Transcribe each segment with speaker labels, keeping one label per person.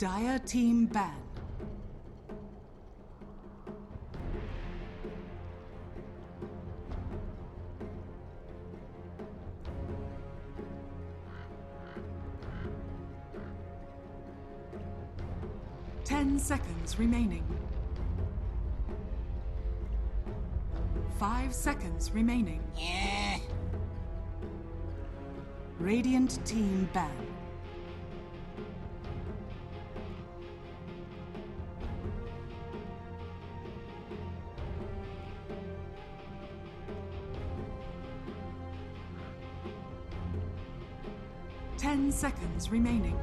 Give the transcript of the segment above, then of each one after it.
Speaker 1: Dire team ban. Ten seconds remaining. 5 seconds remaining.
Speaker 2: Yeah.
Speaker 1: Radiant team ban. Ten seconds remaining.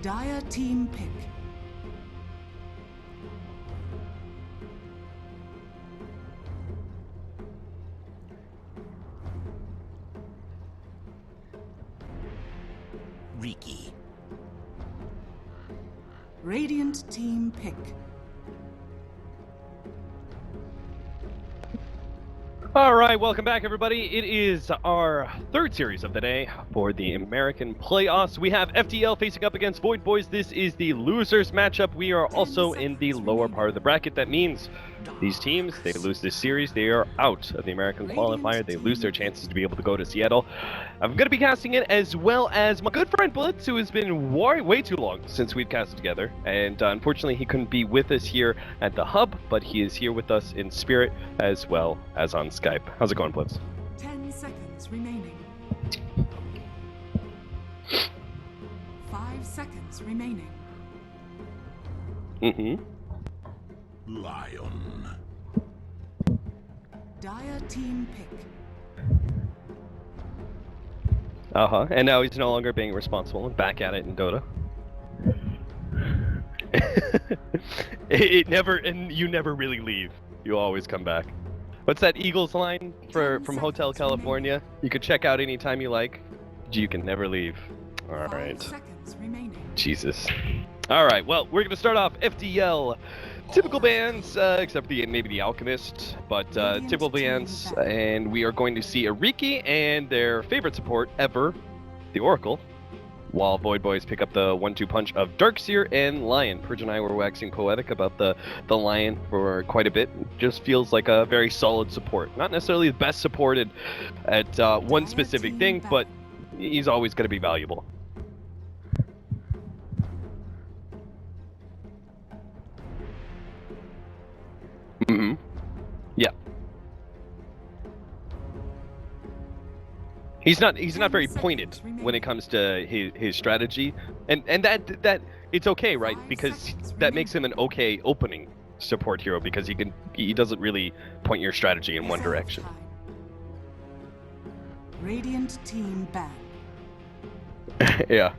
Speaker 1: Dire team pick.
Speaker 2: Riki.
Speaker 1: Radiant team pick.
Speaker 3: All right, welcome back, everybody. It is our third series of the day for the American playoffs. We have FDL facing up against Void Boys. This is the losers matchup. We are also in the lower part of the bracket. That means these teams, they lose this series, they are out of the American Qualifier. They lose their chances to be able to go to Seattle. I'm going to be casting it as well as my good friend Blitz, who has been way too long since we've casted together. And unfortunately, he couldn't be with us here at the hub, but he is here with us in spirit as well as on Skype. How's it going, Blitz?
Speaker 1: 10 seconds remaining. 5 seconds remaining.
Speaker 2: Lion.
Speaker 1: Dire team pick.
Speaker 3: And now he's no longer being responsible and back at it in Dota. You never really leave. You always come back. What's that Eagles line from Hotel California? You could check out anytime you like. You can never leave. All right.
Speaker 1: 5 seconds remaining.
Speaker 3: Jesus. All right. Well, we're gonna start off FDL. Typical bans, except for maybe the Alchemist, but typical bans, and we are going to see a Riki and their favorite support ever, the Oracle, while Void Boys pick up the 1-2 punch of Darkseer and Lion. Purge and I were waxing poetic about the Lion for quite a bit. It just feels like a very solid support. Not necessarily the best supported at one specific thing, but he's always going to be valuable. Yeah. He's not very pointed when it comes to his strategy, and that it's okay, right? Because that makes him an okay opening support hero, because he doesn't really point your strategy in one direction.
Speaker 1: Radiant team ban.
Speaker 3: Yeah.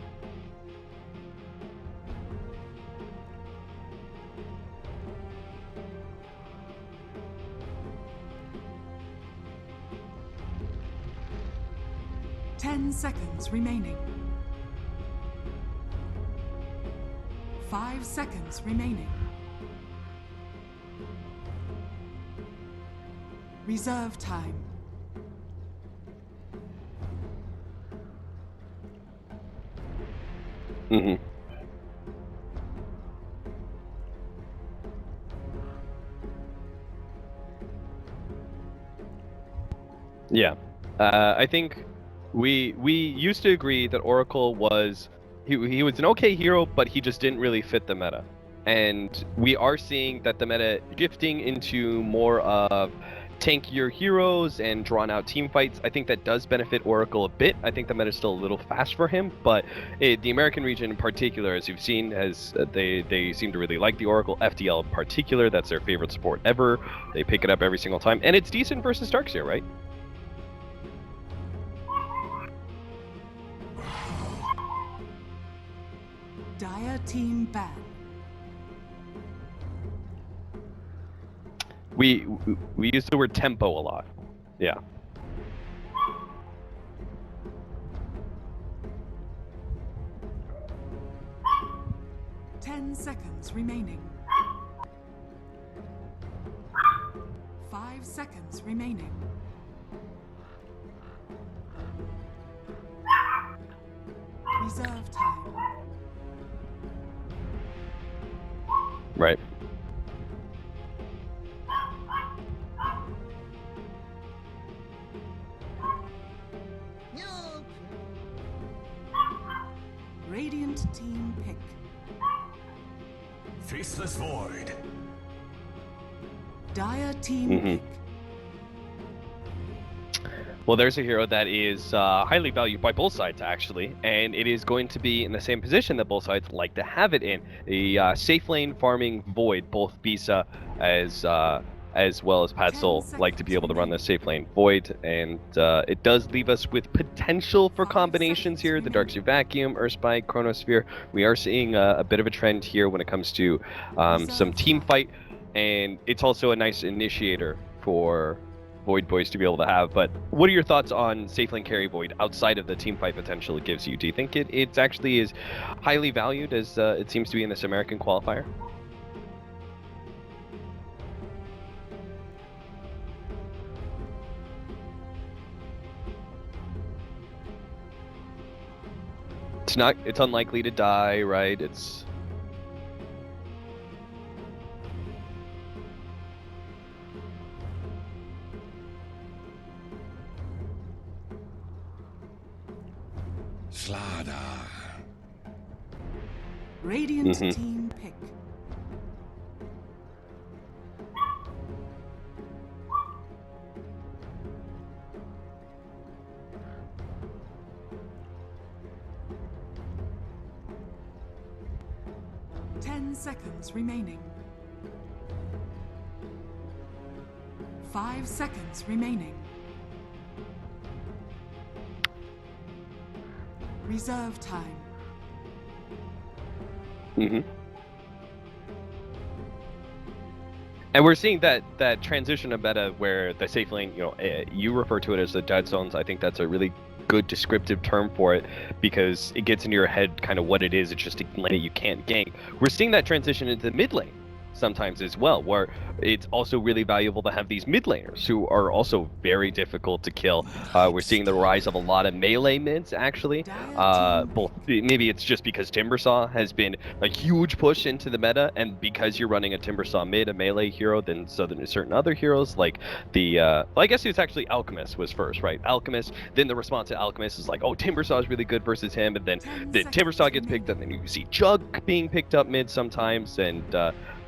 Speaker 1: Ten seconds remaining. 5 seconds remaining. Reserve time.
Speaker 3: Yeah. I think we used to agree that Oracle was he was an okay hero, but he just didn't really fit the meta. And we are seeing that the meta shifting into more of tankier heroes and drawn out team fights. I think that does benefit Oracle a bit. I think the meta is still a little fast for him, but the American region in particular, as you've seen, has they seem to really like the Oracle. FDL in particular, that's their favorite support ever. They pick it up every single time, and it's decent versus Darkseer, right?
Speaker 1: Dire team ban.
Speaker 3: We use the word tempo a lot. Yeah.
Speaker 1: Ten seconds remaining. 5 seconds remaining. Reserve time.
Speaker 3: Right.
Speaker 1: Radiant team pick.
Speaker 2: Faceless Void.
Speaker 1: Dire team pick.
Speaker 3: Well, there's a hero that is highly valued by both sides, actually, and it is going to be in the same position that both sides like to have it in. A safe lane farming Void. Both Bisa as well as Patzel like to be able to run the safe lane Void, and it does leave us with potential for combinations here. The Darkseer Vacuum, Earthspike, Chronosphere. We are seeing a bit of a trend here when it comes to some team fight, and it's also a nice initiator for Void Boys to be able to have. But what are your thoughts on safe lane carry Void outside of the team fight potential it gives you? Do you think it actually is highly valued as it seems to be in this American qualifier? It's unlikely to die, right? It's
Speaker 2: Slada.
Speaker 1: Radiant team pick. Seconds remaining. 5 seconds remaining. Reserve time.
Speaker 3: And we're seeing that transition of meta where the safe lane, you refer to it as the dead zones. I think that's a really good descriptive term for it because it gets into your head kind of what it is. It's just a lane that you can't gank. We're seeing that transition into the mid lane sometimes as well, where it's also really valuable to have these mid laners who are also very difficult to kill. We're seeing the rise of a lot of melee mids, actually. Both maybe it's just because Timbersaw has been a huge push into the meta, and because you're running a Timbersaw mid, a melee hero, then certain other heroes like the well, I guess it's actually Alchemist was first, right? Alchemist. Then the response to Alchemist is like, oh, Timbersaw is really good versus him, and then the Timbersaw gets picked up, and then you see Jug being picked up mid sometimes, and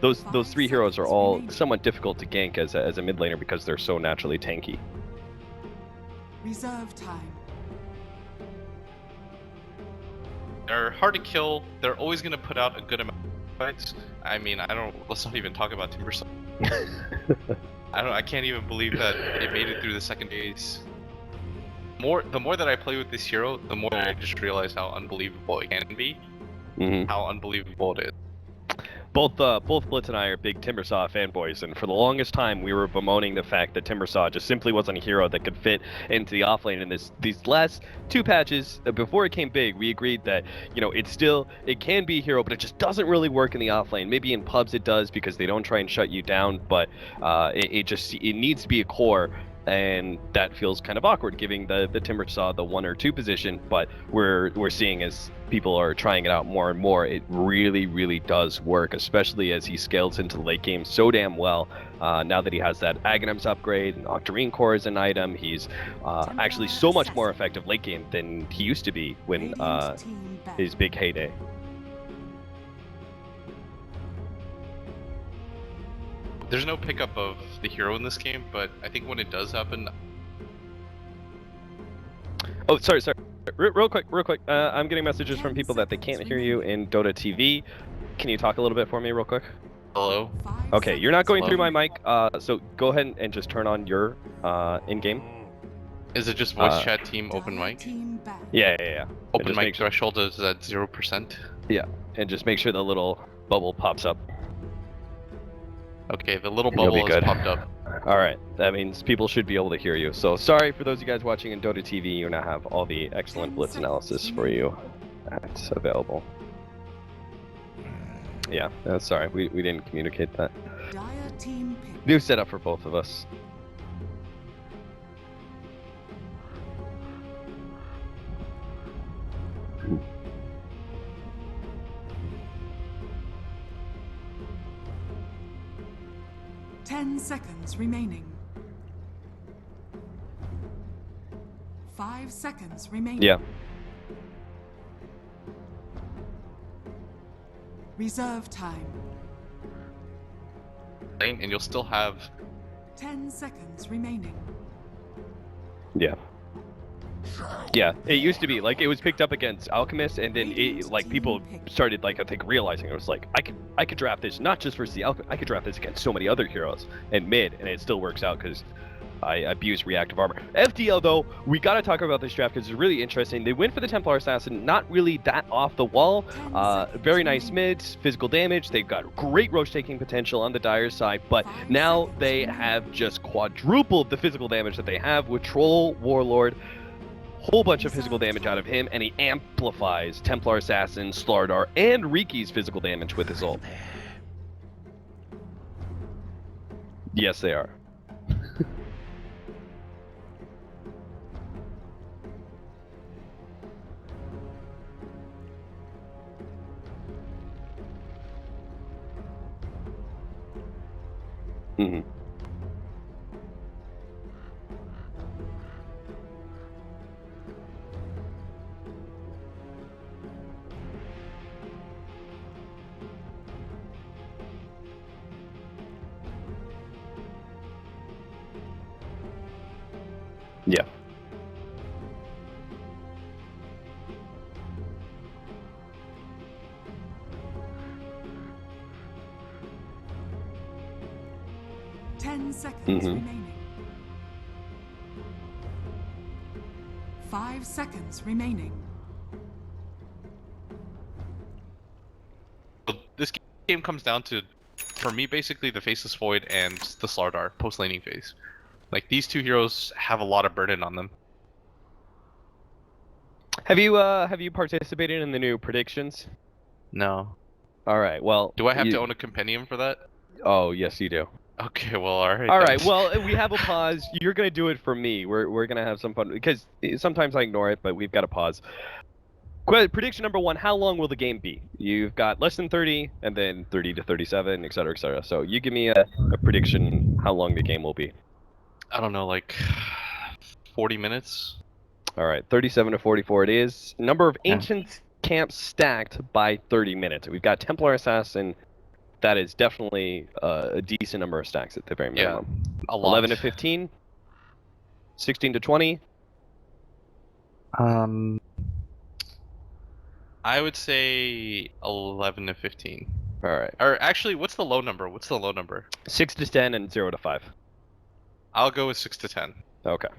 Speaker 3: those three heroes are all somewhat difficult to gank as a mid laner because they're so naturally tanky.
Speaker 1: Reserve time.
Speaker 4: They're hard to kill. They're always going to put out a good amount of fights. I mean, let's not even talk about Timbersaw. I can't even believe that it made it through the second phase. The more that I play with this hero, the more I just realize how unbelievable it can be. How unbelievable it is.
Speaker 3: Both Blitz and I are big Timbersaw fanboys, and for the longest time we were bemoaning the fact that Timbersaw just simply wasn't a hero that could fit into the offlane. And these last two patches, before it came big, we agreed that it can be a hero, but it just doesn't really work in the offlane. Maybe in pubs it does because they don't try and shut you down, but it needs to be a core. And that feels kind of awkward, giving the Timbersaw the 1 or 2 position. But we're seeing as people are trying it out more and more, it really, really does work, especially as he scales into the late game so damn well. Now that he has that Aghanim's upgrade, and Octarine Core is an item, he's actually so much more effective late game than he used to be when his big heyday.
Speaker 4: There's no pickup of the hero in this game, but I think when it does happen...
Speaker 3: Oh, sorry. Real quick. I'm getting messages from people that they can't hear you in Dota TV. Can you talk a little bit for me real quick?
Speaker 4: Hello?
Speaker 3: Okay, you're not going through my mic, so go ahead and just turn on your in-game.
Speaker 4: Is it just voice chat team open mic?
Speaker 3: Yeah.
Speaker 4: Open mic threshold is at 0%?
Speaker 3: Yeah, and just make sure the little bubble pops up.
Speaker 4: Okay, the little bubble has popped up.
Speaker 3: Alright, that means people should be able to hear you. So sorry for those of you guys watching in Dota TV, you now have all the excellent Blitz analysis for you that's available. Yeah, sorry, we didn't communicate that. New setup for both of us.
Speaker 1: 10 seconds remaining. 5 seconds remaining.
Speaker 3: Yeah.
Speaker 1: Reserve time.
Speaker 4: And you'll still have
Speaker 1: 10 seconds remaining.
Speaker 3: Yeah. Yeah, it used to be like it was picked up against Alchemist, and then it like people started like I think realizing it was like I could draft this not just versus the Alchemist, I could draft this against so many other heroes and mid, and it still works out because I abuse reactive armor. FDL though, we gotta talk about this draft because it's really interesting. They went for the Templar Assassin, not really that off the wall. Very nice mids, physical damage. They've got great roach taking potential on the Dire side, but now they have just quadrupled the physical damage that they have with Troll Warlord. Whole bunch of physical damage out of him, and he amplifies Templar Assassin, Slardar, and Riki's physical damage with his ult. Yes, they are. Mm-hmm. Yeah.
Speaker 1: Ten seconds
Speaker 3: Mm-hmm.
Speaker 1: remaining. 5 seconds remaining.
Speaker 4: this game comes down to, for me, basically the Faceless Void and the Slardar post-laning phase. Like, these two heroes have a lot of burden on them.
Speaker 3: Have you participated in the new predictions?
Speaker 4: No.
Speaker 3: All right. Well,
Speaker 4: Do I have to own a compendium for that?
Speaker 3: Oh, yes, you do.
Speaker 4: Okay, well, alright.
Speaker 3: All right. Well, we have a pause. You're gonna do it for me. We're gonna have some fun because sometimes I ignore it, but we've got a pause. Prediction number 1: how long will the game be? You've got less than 30, and then 30 to 37, etc., etc. So you give me a prediction how long the game will be.
Speaker 4: I don't know, like 40 minutes.
Speaker 3: All right, 37 to 44 it is. Number of ancient camps stacked by 30 minutes. We've got Templar Assassin. That is definitely a decent number of stacks at the very minimum.
Speaker 4: Yeah, a lot.
Speaker 3: 11 to 15. 16 to 20.
Speaker 4: I would say 11 to 15.
Speaker 3: All right.
Speaker 4: Or actually, what's the low number?
Speaker 3: 6 to 10 and 0 to 5.
Speaker 4: I'll go with 6 to 10.
Speaker 3: Okay.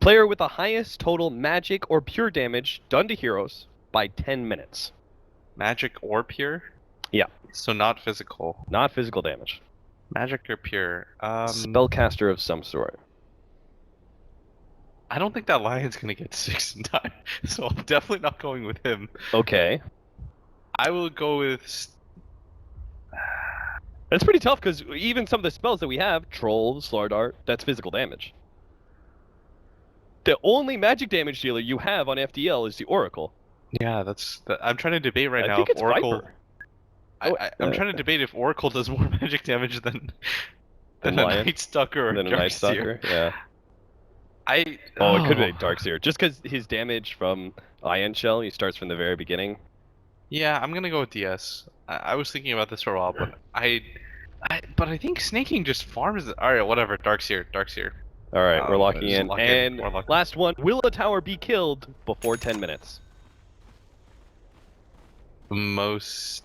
Speaker 3: Player with the highest total magic or pure damage done to heroes by 10 minutes.
Speaker 4: Magic or pure?
Speaker 3: Yeah.
Speaker 4: So not physical.
Speaker 3: Not physical damage.
Speaker 4: Magic or pure?
Speaker 3: Spellcaster of some sort.
Speaker 4: I don't think that Lion's gonna get 6 in time, so I'm definitely not going with him.
Speaker 3: Okay.
Speaker 4: I will go with...
Speaker 3: That's pretty tough because even some of the spells that we have, Troll, Slardar, that's physical damage. The only magic damage dealer you have on FDL is the Oracle.
Speaker 4: Yeah, I'm trying to debate right now
Speaker 3: I think
Speaker 4: if
Speaker 3: it's
Speaker 4: Oracle...
Speaker 3: Viper.
Speaker 4: I'm trying to debate if Oracle does more magic damage than a
Speaker 3: Lion?
Speaker 4: Night Stalker or
Speaker 3: Than a
Speaker 4: Dark
Speaker 3: Night
Speaker 4: Seer.
Speaker 3: Stalker, yeah. It could be Darkseer. Just because his damage from Ion Shell, he starts from the very beginning.
Speaker 4: Yeah, I'm gonna go with DS. I was thinking about this for a while, but I think snaking just farms it. Alright, whatever. Darkseer.
Speaker 3: All right, we're locking
Speaker 4: just
Speaker 3: in.
Speaker 4: lock in.
Speaker 3: And
Speaker 4: We're locking
Speaker 3: last one, will a tower be killed before 10 minutes?
Speaker 4: Most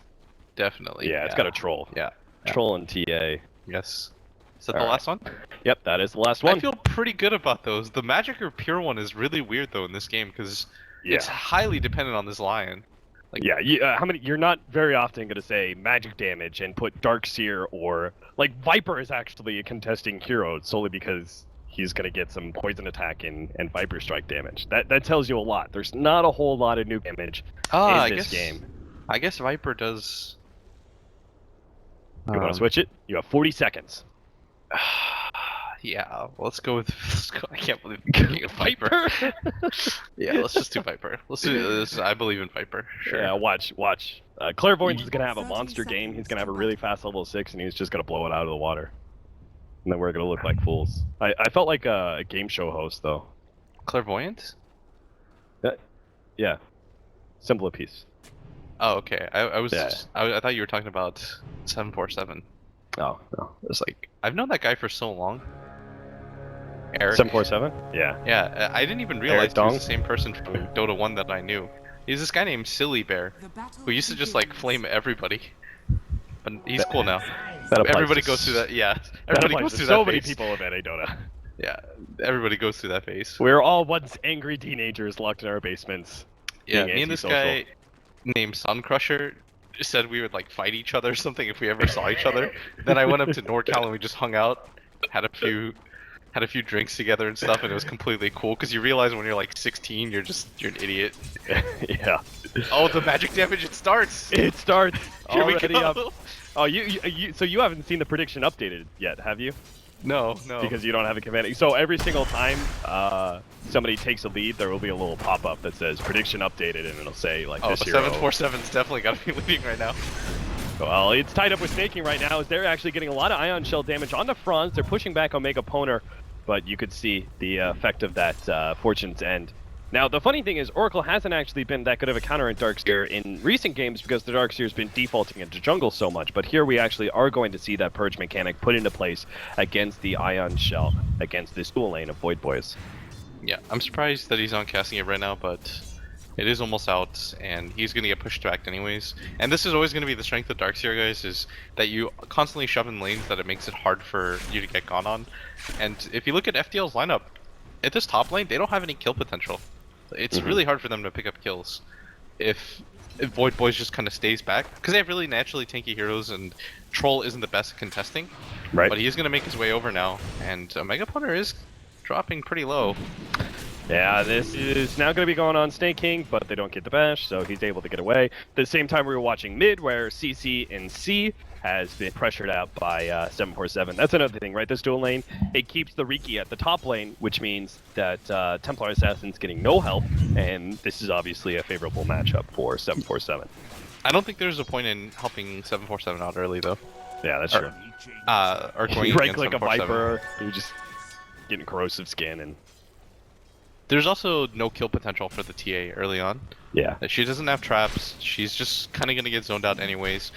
Speaker 4: definitely.
Speaker 3: Yeah, it's got a troll.
Speaker 4: Yeah.
Speaker 3: Troll and TA.
Speaker 4: Yes. Is that
Speaker 3: All
Speaker 4: the
Speaker 3: right.
Speaker 4: last one?
Speaker 3: Yep, that is the last one.
Speaker 4: I feel pretty good about those. The magic or pure one is really weird though in this game because it's highly dependent on this lion. Like,
Speaker 3: how many? You're not very often gonna say magic damage and put Darkseer or like Viper is actually a contesting hero solely because he's gonna get some poison attack and Viper strike damage. That tells you a lot. There's not a whole lot of new damage in this game.
Speaker 4: I guess Viper does.
Speaker 3: You want to switch it? You have 40 seconds.
Speaker 4: Yeah, let's go with. I can't believe I'm picking a Viper. Yeah, let's just do Viper. Let's do this. I believe in Viper. Sure.
Speaker 3: Yeah, watch. Clairvoyance is gonna have a monster game. He's gonna have a really fast level 6, and he's just gonna blow it out of the water. and then we're gonna look like fools. I felt like a game show host though.
Speaker 4: Clairvoyant?
Speaker 3: Yeah, simpler piece.
Speaker 4: Oh, okay. I was.
Speaker 3: Yeah.
Speaker 4: I thought you were talking about 747.
Speaker 3: Oh no,
Speaker 4: It's like I've known that guy for so long. Eric.
Speaker 3: 747. Yeah.
Speaker 4: Yeah, I didn't even realize he was
Speaker 3: Dong?
Speaker 4: the same person from Dota 1 that I knew. He's this guy named Silly Bear,
Speaker 1: The battle
Speaker 4: who used to just like
Speaker 1: begins.
Speaker 4: flame everybody. But he's cool now.
Speaker 3: That applies
Speaker 4: Everybody
Speaker 3: to
Speaker 4: goes through that. Yeah,
Speaker 3: That
Speaker 4: everybody
Speaker 3: applies
Speaker 4: goes
Speaker 3: to
Speaker 4: through
Speaker 3: so
Speaker 4: that
Speaker 3: many
Speaker 4: phase.
Speaker 3: people of NA Dota.
Speaker 4: Yeah, everybody goes through that phase.
Speaker 3: We're all once angry teenagers locked in our basements.
Speaker 4: Yeah,
Speaker 3: being
Speaker 4: me and this
Speaker 3: antisocial.
Speaker 4: guy named Sun Crusher said we would like fight each other or something if we ever saw each other. Then I went up to NorCal and we just hung out, had a few drinks together and stuff, and it was completely cool because you realize when you're like 16, you're an idiot.
Speaker 3: Yeah.
Speaker 4: Oh, the magic damage! It starts.
Speaker 3: It starts
Speaker 4: Here we
Speaker 3: already
Speaker 4: go.
Speaker 3: up. Oh, so you haven't seen the prediction updated yet, have you?
Speaker 4: No.
Speaker 3: Because you don't have a command. So every single time somebody takes a lead, there will be a little pop-up that says prediction updated, and it'll say like
Speaker 4: Oh,
Speaker 3: this
Speaker 4: the
Speaker 3: hero.
Speaker 4: 747's definitely got to be leading right now.
Speaker 3: Well, it's tied up with Snaking right now, as they're actually getting a lot of ion shell damage on the fronts. They're pushing back Omega Poner, but you could see the effect of that Fortune's End. Now, the funny thing is, Oracle hasn't actually been that good of a counter in Darkseer in recent games because the Darkseer's been defaulting into jungle so much, but here we actually are going to see that purge mechanic put into place against the ion shell, against this dual lane of Void Boys.
Speaker 4: Yeah, I'm surprised that he's on casting it right now, but it is almost out, and he's going to get pushed back anyways. And this is always going to be the strength of Darkseer, guys, is that you constantly shove in lanes that it makes it hard for you to get gone on. And if you look at FDL's lineup, at this top lane, they don't have any kill potential. It's really hard for them to pick up kills if Void Boys just kind of stays back, because they have really naturally tanky heroes, and Troll isn't the best at contesting.
Speaker 3: Right.
Speaker 4: But he's going to make his way over now, and Omega Punter is dropping pretty low.
Speaker 3: Yeah, this is now going to be going on Snake King, but they don't get the bash, so he's able to get away. At the same time, we were watching mid, where CC and C has been pressured out by 747. That's another thing, right? This dual lane, it keeps the Riki at the top lane, which means that Templar Assassin's getting no help, and this is obviously a favorable matchup for 747.
Speaker 4: I don't think there's a point in helping 747 out early, though.
Speaker 3: Yeah, that's true.
Speaker 4: Or going
Speaker 3: You
Speaker 4: against
Speaker 3: rank like a
Speaker 4: 747.
Speaker 3: Viper, you're just getting corrosive skin, and
Speaker 4: There's also no kill potential for the TA early on.
Speaker 3: yeah.
Speaker 4: She doesn't have traps. She's just kind of going to get zoned out anyways.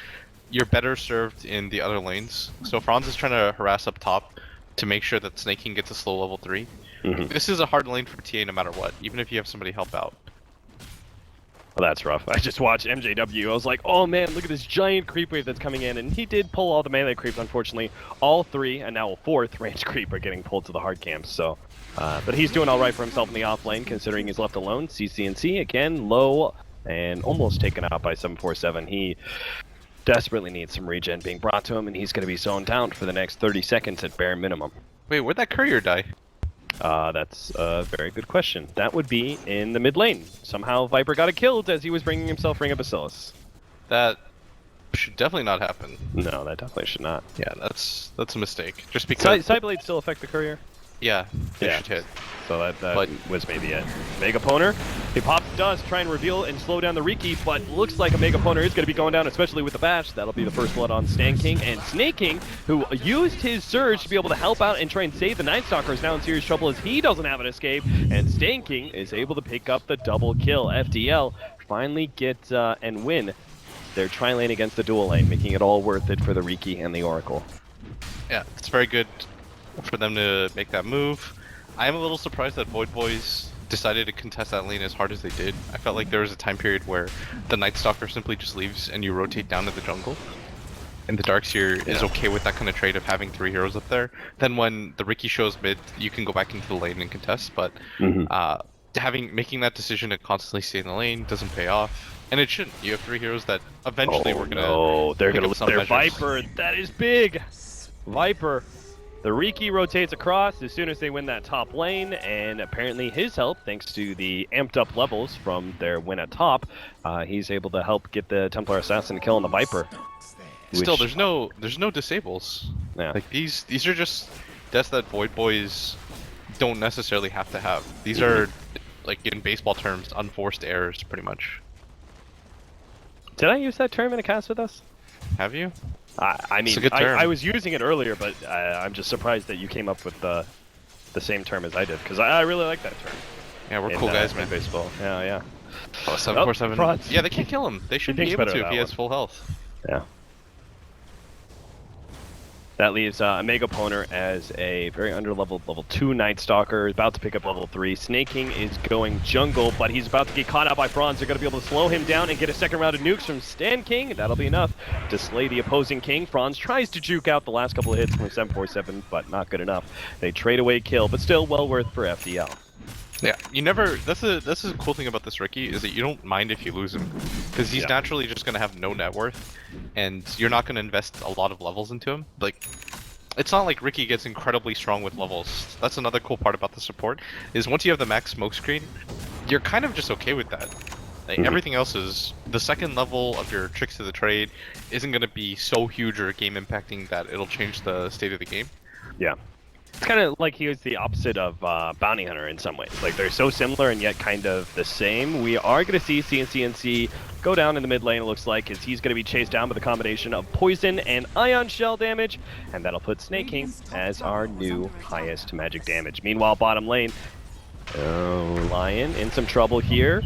Speaker 4: You're better served in the other lanes. So Franz is trying to harass up top to make sure that Snake King gets a slow level 3. This is a hard lane for TA no matter what, even if you have somebody help out.
Speaker 3: Well, that's rough. I just watched MJW. I was like, oh man, look at this giant creep wave that's coming in. And he did pull all the melee creeps, unfortunately. All 3, and now a 4th range creep are getting pulled to the hard camps. So, but he's doing all right for himself in the off lane, considering he's left alone. CCNC, again, low and almost taken out by 747. He desperately needs some regen being brought to him, and he's going to be zoned down for the next 30 seconds at bare minimum.
Speaker 4: Wait, where'd that courier die?
Speaker 3: That's a very good question. That would be in the mid lane. Somehow Viper got it killed as he was bringing himself Ring of Bacillus.
Speaker 4: That should definitely not happen.
Speaker 3: No, that definitely should not.
Speaker 4: Yeah, that's a mistake. Just because.
Speaker 3: Sideblade still affect the courier?
Speaker 4: Yeah, they
Speaker 3: Yeah.
Speaker 4: should hit.
Speaker 3: So that
Speaker 4: But-
Speaker 3: was maybe it. Mega Poner, he pops dust, try and reveal and slow down the Riki, but looks like a Mega Poner is going to be going down, especially with the bash. That'll be the first blood on Stan King, and Snake King, who used his surge to be able to help out and try and save the Night Stalker, is now in serious trouble as he doesn't have an escape, and Stan King is able to pick up the double kill. FDL finally get and win their tri-lane against the dual lane, making it all worth it for the Riki and the Oracle.
Speaker 4: Yeah, it's very good for them to make that move. I am a little surprised that Void Boys decided to contest that lane as hard as they did. I felt like there was a time period where the Night Stalker simply just leaves and you rotate down to the jungle. And the Darkseer is okay with that kind of trade of having 3 heroes up there. Then when the Riki shows mid, you can go back into the lane and contest. But making that decision to constantly stay in the lane doesn't pay off. And it shouldn't. You have 3 heroes that eventually we're gonna.
Speaker 3: Oh, they're
Speaker 4: pick
Speaker 3: gonna
Speaker 4: up some
Speaker 3: their
Speaker 4: measures.
Speaker 3: Viper. That is big. Viper. The Riki rotates across as soon as they win that top lane, and apparently his help, thanks to the amped up levels from their win at top, he's able to help get the Templar Assassin kill on the Viper.
Speaker 4: Still,
Speaker 3: which-
Speaker 4: there's no disables.
Speaker 3: Yeah.
Speaker 4: Like these are just deaths that Void Boys don't necessarily have to have. These are, like in baseball terms, unforced errors, pretty much.
Speaker 3: Did I use that term in a cast with us?
Speaker 4: Have you?
Speaker 3: I mean, I was using it earlier, but I'm just surprised that you came up with the same term as I did, because I really like that term.
Speaker 4: Yeah, we're cool guys, man.
Speaker 3: Baseball. Yeah, yeah.
Speaker 4: Oh, 747.
Speaker 3: Franz.
Speaker 4: Yeah, they can't kill him. They should be able to if he has full health.
Speaker 3: Yeah. That leaves Omega Poner as a very underleveled level 2 Night Stalker, about to pick up level 3. Snake King is going jungle, but he's about to get caught out by Franz. They're going to be able to slow him down and get a second round of nukes from Stan King. That'll be enough to slay the opposing King. Franz tries to juke out the last couple of hits from 747, but not good enough. They trade away kill, but still well worth for FDL.
Speaker 4: Yeah, you never. That's a cool thing about this Ricky is that you don't mind if you lose him, because he's naturally just gonna have no net worth, and you're not gonna invest a lot of levels into him. Like, it's not like Ricky gets incredibly strong with levels. That's another cool part about the support is once you have the max smoke screen, you're kind of just okay with that. Like, everything else is the second level of your tricks to the trade isn't gonna be so huge or game impacting that it'll change the state of the game.
Speaker 3: Yeah. It's kind of like he was the opposite of Bounty Hunter in some ways. Like, they're so similar and yet kind of the same. We are going to see CNC go down in the mid lane, it looks like, as he's going to be chased down with a combination of poison and ion shell damage, and that'll put Snake King as our new highest magic damage. Meanwhile, bottom lane, Lion in some trouble here.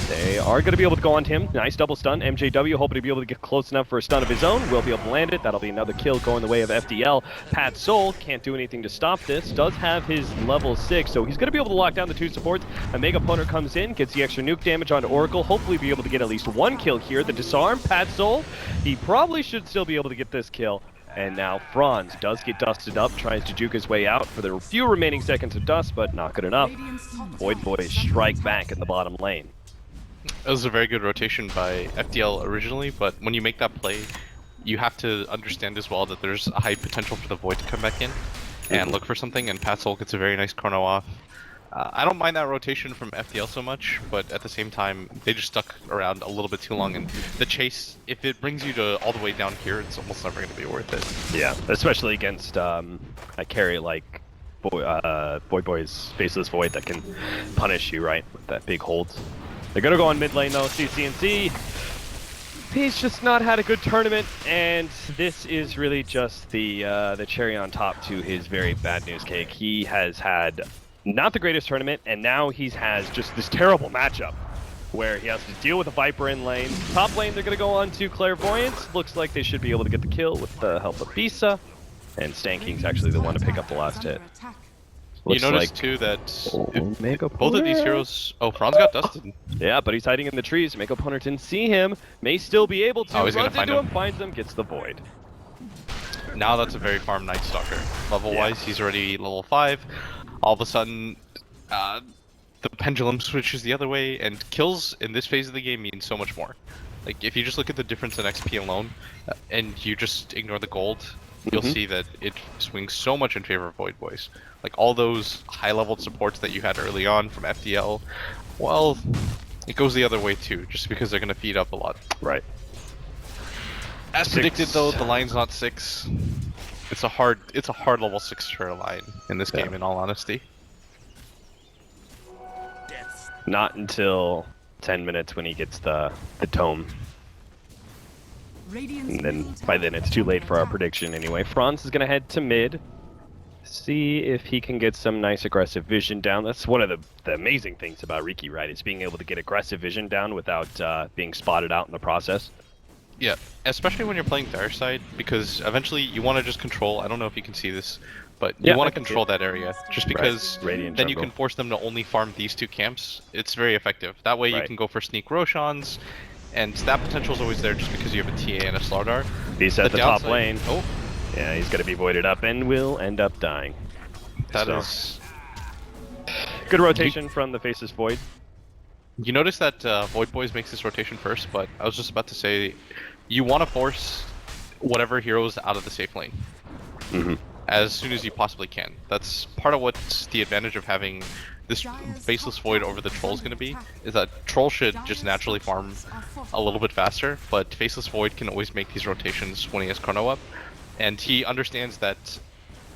Speaker 3: They are going to be able to go on to him. Nice double stun. MJW hoping to be able to get close enough for a stun of his own. Will be able to land it. That'll be another kill going the way of FDL. Pat Soul can't do anything to stop this. Does have his level 6, so he's going to be able to lock down the 2 supports. A Mega Poner comes in, gets the extra nuke damage onto Oracle. Hopefully be able to get at least 1 kill here. The disarm, Pat Soul. He probably should still be able to get this kill. And now Franz does get dusted up, tries to juke his way out for the few remaining seconds of dust, but not good enough. Void Boys strike back in the bottom lane.
Speaker 4: It was a very good rotation by FDL originally, but when you make that play, you have to understand as well that there's a high potential for the Void to come back in and look for something, and Pat Soul gets a very nice chrono off. I don't mind that rotation from FDL so much, but at the same time, they just stuck around a little bit too long, and the chase, if it brings you to all the way down here, it's almost never going to be worth it.
Speaker 3: Yeah, especially against a carry like Void Boy's Faceless Void that can punish you, right, with that big hold. They're going to go on mid lane though, CCNC. He's just not had a good tournament, and this is really just the cherry on top to his very bad news cake. He has had not the greatest tournament, and now he has just this terrible matchup where he has to deal with a Viper in lane. Top lane, they're going to go on to Clairvoyance. Looks like they should be able to get the kill with the help of Bisa, and Stan King's actually the one to pick up the last hit.
Speaker 4: You notice too that both of these heroes... Oh, Franz got dusted.
Speaker 3: Yeah, but he's hiding in the trees. Mako Poner didn't see him. May still be able to.
Speaker 4: Oh, he's gonna find him.
Speaker 3: Finds him, gets the Void.
Speaker 4: Now that's a very farm Night Stalker. Level-wise, he's already level 5. All of a sudden, the pendulum switches the other way, and kills in this phase of the game mean so much more. Like, if you just look at the difference in XP alone, and you just ignore the gold, you'll see that it swings so much in favor of Void Boys. Like, all those high-leveled supports that you had early on from FDL, well, it goes the other way too, just because they're going to feed up a lot.
Speaker 3: Right.
Speaker 4: As predicted, though, the line's not 6. It's a hard level 6 for a line in this game, in all honesty.
Speaker 3: Not until 10 minutes when he gets the tome. And then by then it's too late for our prediction anyway. Franz is going to head to mid. See if he can get some nice aggressive vision down. That's one of the amazing things about Riki, right? Is being able to get aggressive vision down without being spotted out in the process.
Speaker 4: Yeah, especially when you're playing Dire Side, because eventually you want to just control, I don't know if you can see this, but you want to control that area, just because then you can force them to only farm these 2 camps. It's very effective. That way you can go for sneak Roshans, and that potential is always there just because you have a TA and a Slardar.
Speaker 3: He's at the top lane. Oh. Yeah, he's going to be voided up and will end up dying.
Speaker 4: That is...
Speaker 3: Good rotation from the Faceless Void.
Speaker 4: You notice that Void Boys makes this rotation first, but I was just about to say, you want to force whatever heroes out of the safe lane as soon as you possibly can. That's part of what's the advantage of having this Faceless Void over the Troll is going to be, is that Troll should just naturally farm a little bit faster, but Faceless Void can always make these rotations when he has Chrono up. And he understands that,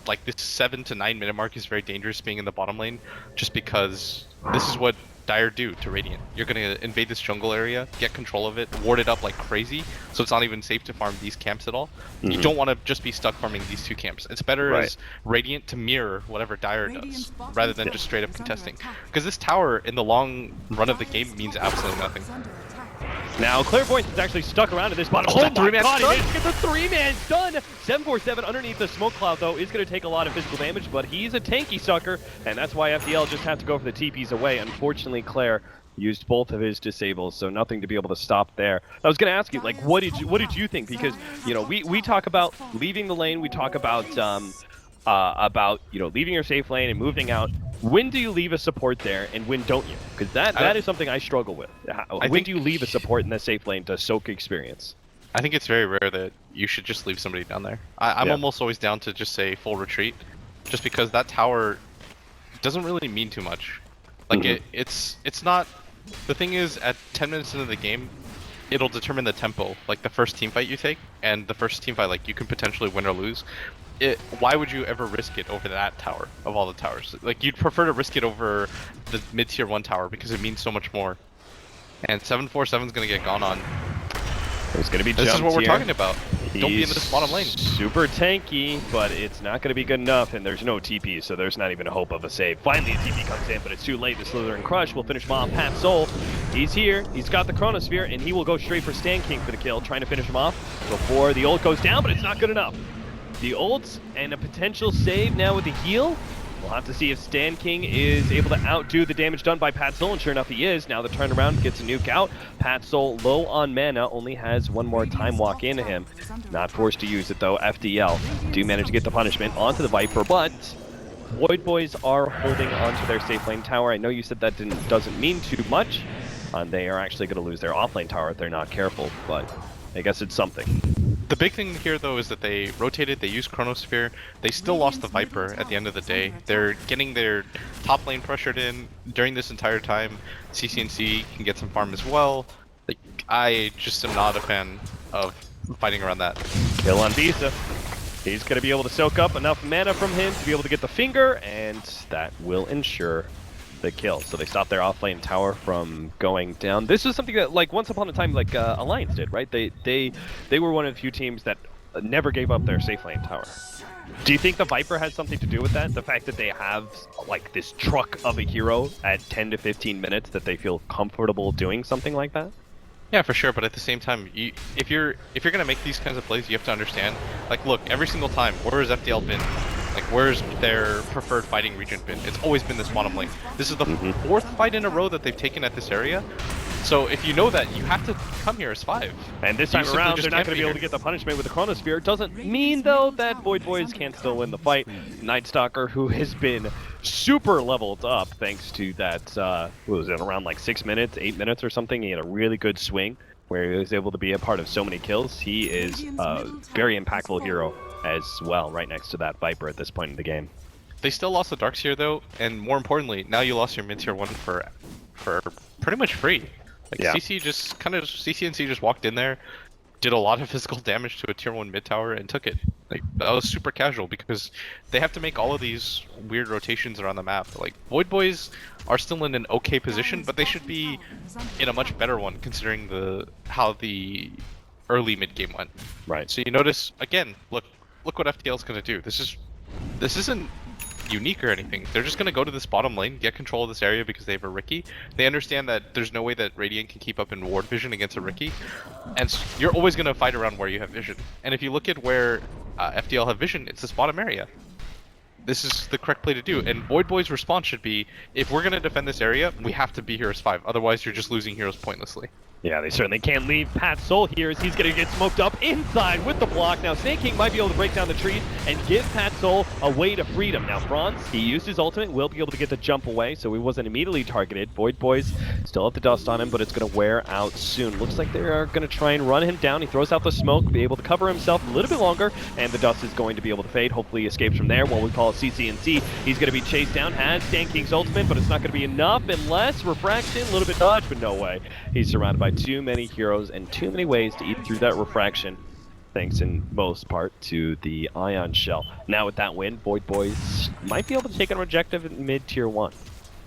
Speaker 4: like, this 7 to 9 minute mark is very dangerous being in the bottom lane, just because this is what Dire do to Radiant? You're gonna invade this jungle area, get control of it, ward it up like crazy, so it's not even safe to farm these camps at all. You don't want to just be stuck farming these 2 camps. It's better as Radiant to mirror whatever Dire does, rather than just straight up contesting. Because this tower, in the long run of the game, means absolutely nothing.
Speaker 3: Now, Clairvoyance is actually stuck around at this bottom. Oh my god, he managed to get the 3-man stun! 747 underneath the smoke cloud, though, is going to take a lot of physical damage, but he's a tanky sucker, and that's why FDL just have to go for the TPs away. Unfortunately, Claire used both of his disables, so nothing to be able to stop there. I was going to ask you, like, what did you think? Because, you know, we talk about leaving the lane, we talk about, you know, leaving your safe lane and moving out. When do you leave a support there, and when don't you? Because that is something I struggle with. When do you leave a support in the safe lane to soak experience?
Speaker 4: I think it's very rare that you should just leave somebody down there. I'm almost always down to just say full retreat, just because that tower doesn't really mean too much. Like it's not. The thing is, at 10 minutes into the game, it'll determine the tempo. Like the first team fight you take, and the first team fight, like you can potentially win or lose. Why would you ever risk it over that tower of all the towers? Like you'd prefer to risk it over the mid-tier 1 tower because it means so much more. And 747 is gonna get gone on.
Speaker 3: There's gonna be
Speaker 4: This is what we're
Speaker 3: here.
Speaker 4: talking about. Don't be in this bottom lane.
Speaker 3: Super tanky, but it's not gonna be good enough, and there's no TP, so there's not even a hope of a save. Finally, a TP comes in, but it's too late. The Slytherin Crush will finish him off. Pat Soul, he's here. He's got the Chronosphere, and he will go straight for Stan King for the kill, trying to finish him off before the ult goes down, but it's not good enough. The ults and a potential save now with the heal. We'll have to see if Stan King is able to outdo the damage done by Pat Soul, and sure enough he is. Now the turnaround gets a nuke out. Pat Soul, low on mana, only has one more time walk into him. Not forced to use it though. FDL do manage to get the punishment onto the Viper, but Void Boys are holding onto their safe lane tower. I know you said that doesn't mean too much. They are actually going to lose their offlane tower if they're not careful, but I guess it's something.
Speaker 4: The big thing here, though, is that they rotated, they used Chronosphere, they still lost the Viper at the end of the day. They're getting their top lane pressured in during this entire time. CCNC can get some farm as well. Like, I just am not a fan of fighting around that.
Speaker 3: Kill on Visa. He's going to be able to soak up enough mana from him to be able to get the finger, and that will ensure the kill. So they stopped their offlane tower from going down. This is something that, like, once upon a time, like Alliance did, right? They were one of the few teams that never gave up their safe lane tower. Do you think the Viper has something to do with that? The fact that they have, like, this truck of a hero at 10 to 15 minutes that they feel comfortable doing something like that?
Speaker 4: Yeah, for sure, but at the same time, if you're gonna make these kinds of plays, you have to understand, like, look, every single time, where has FDL been? Like, where's their preferred fighting region been? It's always been this bottom lane. This is the 4th fight in a row that they've taken at this area. So if you know that, you have to come here as 5.
Speaker 3: And this time around, they're not going to be able to get the punishment with the Chronosphere. Doesn't mean, though, that Void Boys can't still win the fight. Night Stalker, who has been super leveled up thanks to that, what was it, around like 6 minutes, 8 minutes or something. He had a really good swing where he was able to be a part of so many kills. He is a very impactful hero as well, right next to that Viper at this point in the game.
Speaker 4: They still lost the Darkseer though, and more importantly, now you lost your mid-tier 1 for pretty much free. Like,
Speaker 3: yeah.
Speaker 4: CCNC just walked in there, did a lot of physical damage to a tier 1 mid tower and took it. Like, that was super casual because they have to make all of these weird rotations around the map. Like, Void Boys are still in an okay position, but they should be in a much better one considering how the early mid game went.
Speaker 3: Right.
Speaker 4: So you notice again, look what FDL is going to do. This isn't unique or anything. They're just going to go to this bottom lane, get control of this area because they have a Riki. They understand that there's no way that Radiant can keep up in ward vision against a Riki, and so you're always going to fight around where you have vision. And if you look at where FDL have vision, it's this bottom area. This is the correct play to do, and Void Boy's response should be, if we're going to defend this area, we have to be here as 5, otherwise you're just losing heroes pointlessly.
Speaker 3: Yeah, they certainly can't leave Pat Soul here as he's going to get smoked up inside with the block. Now, Snake King might be able to break down the trees and give Pat Soul a way to freedom. Now, Franz, he used his ultimate, will be able to get the jump away, so he wasn't immediately targeted. Void Boys still have the dust on him, but it's going to wear out soon. Looks like they are going to try and run him down. He throws out the smoke, be able to cover himself a little bit longer, and the dust is going to be able to fade. Hopefully he escapes from there. While we call it CCNC, he's going to be chased down, has Stan King's ultimate, but it's not going to be enough unless refraction, a little bit dodge, but no way. He's surrounded by too many heroes and too many ways to eat through that refraction, thanks in most part to the Ion Shell. Now with that win, Void Boys might be able to take an objective in mid-tier 1.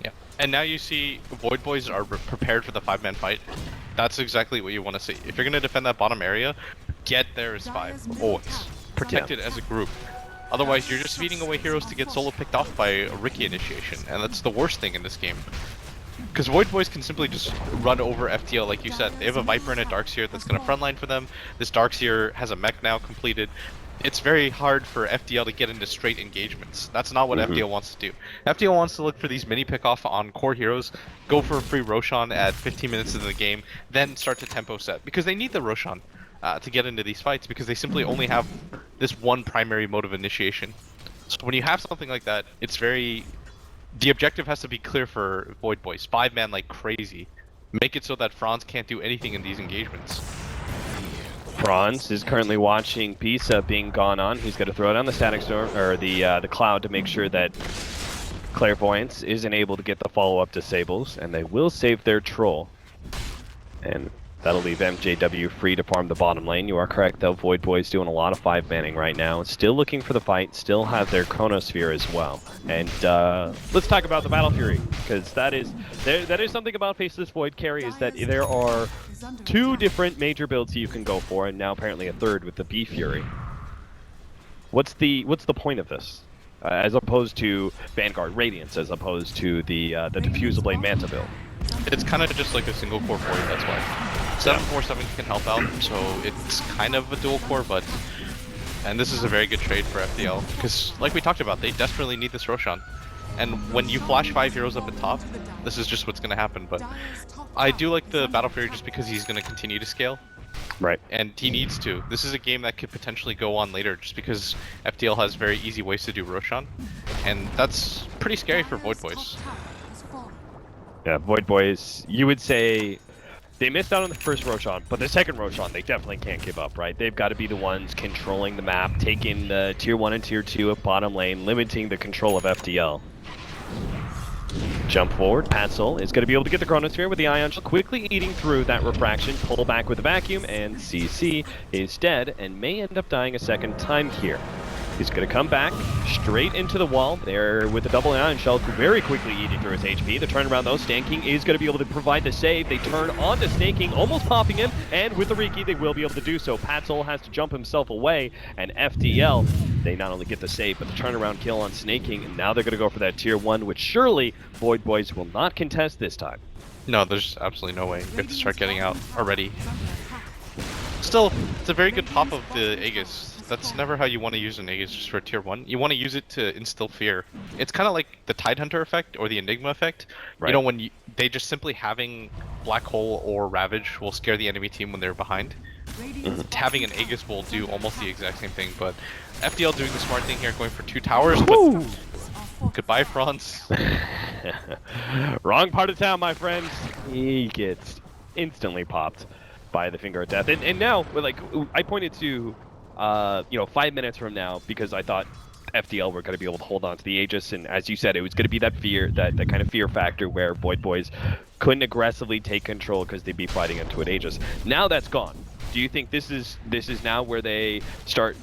Speaker 4: Yeah, And now you see Void Boys are prepared for the 5-man fight. That's exactly what you want to see. If you're going to defend that bottom area, get there as 5, always. Protect it as a group. Otherwise, you're just feeding away heroes to get solo picked off by a Riki initiation, and that's the worst thing in this game. Because Void Boys can simply just run over FDL like you said. They have a Viper and a Darkseer that's going to frontline for them. This Darkseer has a mech now completed. It's very hard for FDL to get into straight engagements. That's not what FDL wants to do. FDL wants to look for these mini pick-off on core heroes, go for a free Roshan at 15 minutes into the game, then start to tempo set. Because they need the Roshan to get into these fights, because they simply only have this one primary mode of initiation. So when you have something like that, it's very... The objective has to be clear for Void Boys. 5-man like crazy. Make it so that Franz can't do anything in these engagements.
Speaker 3: Franz is currently watching Pisa being gone on. He's going to throw down the static storm, or the cloud, to make sure that Clairvoyance isn't able to get the follow-up disables, and they will save their troll. And that'll leave MJW free to farm the bottom lane. You are correct, though. Void Boys doing a lot of 5-manning right now. Still looking for the fight. Still have their Chronosphere as well. And let's talk about the Battle Fury, because that is something about Faceless Void carry, is that there are 2 different major builds you can go for, and now apparently a 3rd with the B Fury. What's the point of this? As opposed to Vanguard Radiance, as opposed to the Diffusal Blade Manta build.
Speaker 4: It's kind of just like a single core Void, that's why. 747 can help out, so it's kind of a dual core, but... And this is a very good trade for FDL, because like we talked about, they desperately need this Roshan. And when you flash 5 heroes up at top, this is just what's going to happen, but... I do like the Battle Fury just because he's going to continue to scale.
Speaker 3: Right.
Speaker 4: And he needs to. This is a game that could potentially go on later, just because FDL has very easy ways to do Roshan. And that's pretty scary for Void Boys.
Speaker 3: Yeah, Void Boys, you would say they missed out on the first Roshan, but the second Roshan they definitely can't give up, right? They've got to be the ones controlling the map, taking the tier 1 and tier 2 of bottom lane, limiting the control of FDL. Jump forward, Patzel is going to be able to get the Chronosphere with the Ion Shell, quickly eating through that refraction, pull back with the vacuum, and CC is dead and may end up dying a second time here. He's going to come back straight into the wall there with the double Ion Shell, very quickly eating through his HP. The turnaround though, Stanking is going to be able to provide the save. They turn on to Stanking, almost popping him, and with the Riki they will be able to do so. Patzel has to jump himself away, and FDL, they not only get the save, but the turnaround kill on Snaking, and now they're going to go for that tier 1, which surely Void Boys will not contest this time.
Speaker 4: No, there's absolutely no way. We have to start getting out already. Still, it's a very good pop of the Aegis. That's never how you want to use an Aegis just for tier 1. You want to use it to instill fear. It's kind of like the Tidehunter effect or the Enigma effect. Right. You know, when they just simply having Black Hole or Ravage will scare the enemy team when they're behind. Having an Aegis will do almost the exact same thing, but FDL doing the smart thing here, going for 2 towers, but goodbye, Franz.
Speaker 3: Wrong part of town, my friends. He gets instantly popped by the Finger of Death. And now, like, I pointed to, 5 minutes from now, because I thought FDL were going to be able to hold on to the Aegis, and as you said, it was going to be that fear, that kind of fear factor where Void Boys couldn't aggressively take control because they'd be fighting into an Aegis. Now that's gone. Do you think this is now where they start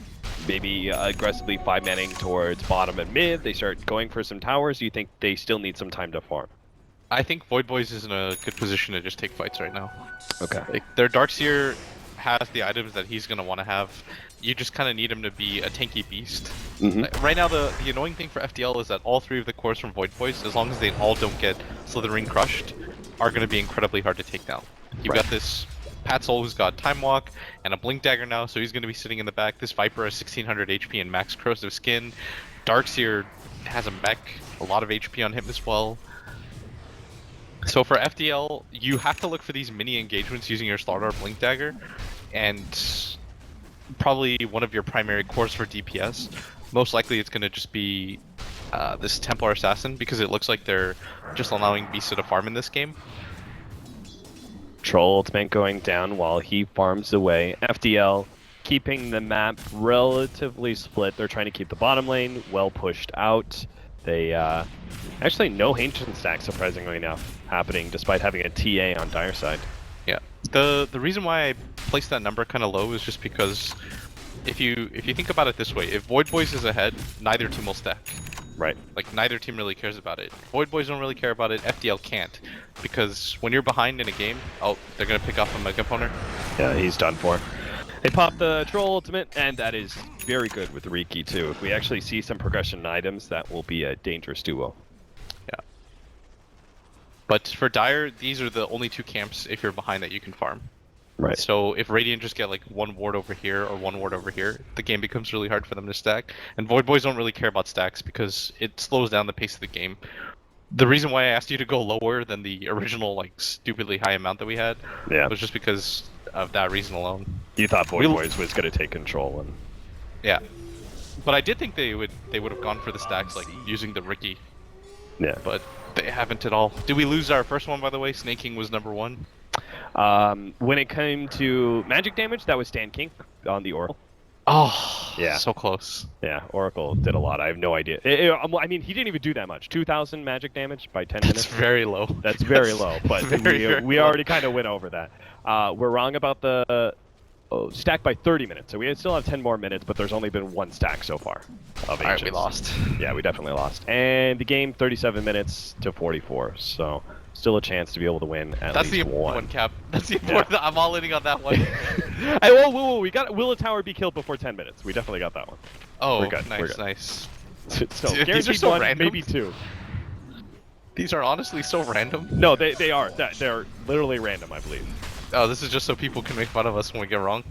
Speaker 3: maybe aggressively 5-manning towards bottom and mid? They start going for some towers? Do you think they still need some time to farm?
Speaker 4: I think Void Boys is in a good position to just take fights right now.
Speaker 3: Okay.
Speaker 4: Like, their Darkseer has the items that he's going to want to have. You just kind of need him to be a tanky beast. Like, right now, the annoying thing for FDL is that all 3 of the cores from Void Boys, as long as they all don't get Slithering crushed, are going to be incredibly hard to take down. You've got this Patzel who's got Time Walk and a Blink Dagger now, so he's going to be sitting in the back. This Viper has 1600 HP and max corrosive skin. Darkseer has a mech, a lot of HP on him as well. So for FDL, you have to look for these mini engagements using your Slardar Blink Dagger, and probably one of your primary cores for DPS. Most likely it's going to just be this Templar Assassin, because it looks like they're just allowing Bisa to farm in this game.
Speaker 3: Troll ultimate going down while he farms away. FDL keeping the map relatively split. They're trying to keep the bottom lane well pushed out. They actually no Ancient stack, surprisingly enough, happening despite having a TA on Dire side.
Speaker 4: Yeah, the reason why I placed that number kind of low is just because if you think about it this way, if Void Boys is ahead, neither team will stack.
Speaker 3: Right.
Speaker 4: Like, neither team really cares about it. Void Boys don't really care about it. FDL can't. Because when you're behind in a game, oh, they're going to pick off a Mega Opponent.
Speaker 3: Yeah, he's done for. They pop the Troll Ultimate, and that is very good with Riki, too. If we actually see some progression in items, that will be a dangerous duo.
Speaker 4: Yeah. But for Dire, these are the only 2 camps, if you're behind, that you can farm.
Speaker 3: Right.
Speaker 4: So if Radiant just get like 1 ward over here or 1 ward over here, the game becomes really hard for them to stack. And Void Boys don't really care about stacks because it slows down the pace of the game. The reason why I asked you to go lower than the original like stupidly high amount that we had was just because of that reason alone.
Speaker 3: You thought Void Boys was going to take control, and
Speaker 4: yeah, but I did think they would have gone for the stacks like using the Riki.
Speaker 3: Yeah,
Speaker 4: but they haven't at all. Did we lose our first one, by the way? Snake King was number 1.
Speaker 3: When it came to magic damage, that was Stan King on the Oracle.
Speaker 4: Oh,
Speaker 3: yeah,
Speaker 4: so close.
Speaker 3: Yeah, Oracle did a lot. I have no idea. I mean, he didn't even do that much. 2,000 magic damage by 10 minutes.
Speaker 4: That's very low.
Speaker 3: That's very low, but
Speaker 4: very
Speaker 3: we already kind of went over that. We're wrong about the stack by 30 minutes, so we still have 10 more minutes, but there's only been 1 stack so far.
Speaker 4: Alright, we lost.
Speaker 3: Yeah, we definitely lost. And the game, 37 minutes to 44, so still a chance to be able to win at
Speaker 4: That's
Speaker 3: least
Speaker 4: the
Speaker 3: one.
Speaker 4: one cap. That's the important. I'm all in on that one.
Speaker 3: Hey, whoa, we got will a tower be killed before 10 minutes? We definitely got that one.
Speaker 4: Oh,
Speaker 3: we're good.
Speaker 4: nice, nice.
Speaker 3: So
Speaker 4: Dude, these are
Speaker 3: guaranteed
Speaker 4: so
Speaker 3: 1,
Speaker 4: random.
Speaker 3: maybe 2.
Speaker 4: These are honestly so random.
Speaker 3: No, they are. They're literally random, I believe.
Speaker 4: Oh, this is just so people can make fun of us when we get wrong.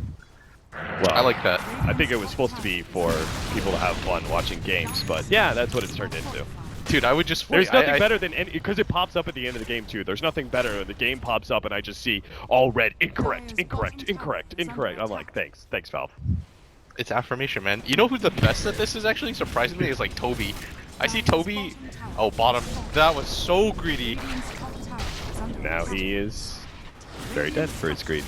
Speaker 3: Well,
Speaker 4: I like that.
Speaker 3: I think it was supposed to be for people to have fun watching games, but yeah, that's what it's turned into.
Speaker 4: Dude, I would just...
Speaker 3: There's nothing better than... Because it pops up at the end of the game, too. There's nothing better when the game pops up and I just see all red, incorrect. I'm like, thanks, Valve.
Speaker 4: It's affirmation, man. You know who's the best at this is actually, surprisingly, is like Toby. I see Toby... Oh, bottom. That was so greedy.
Speaker 3: Now he is very dead for his greed.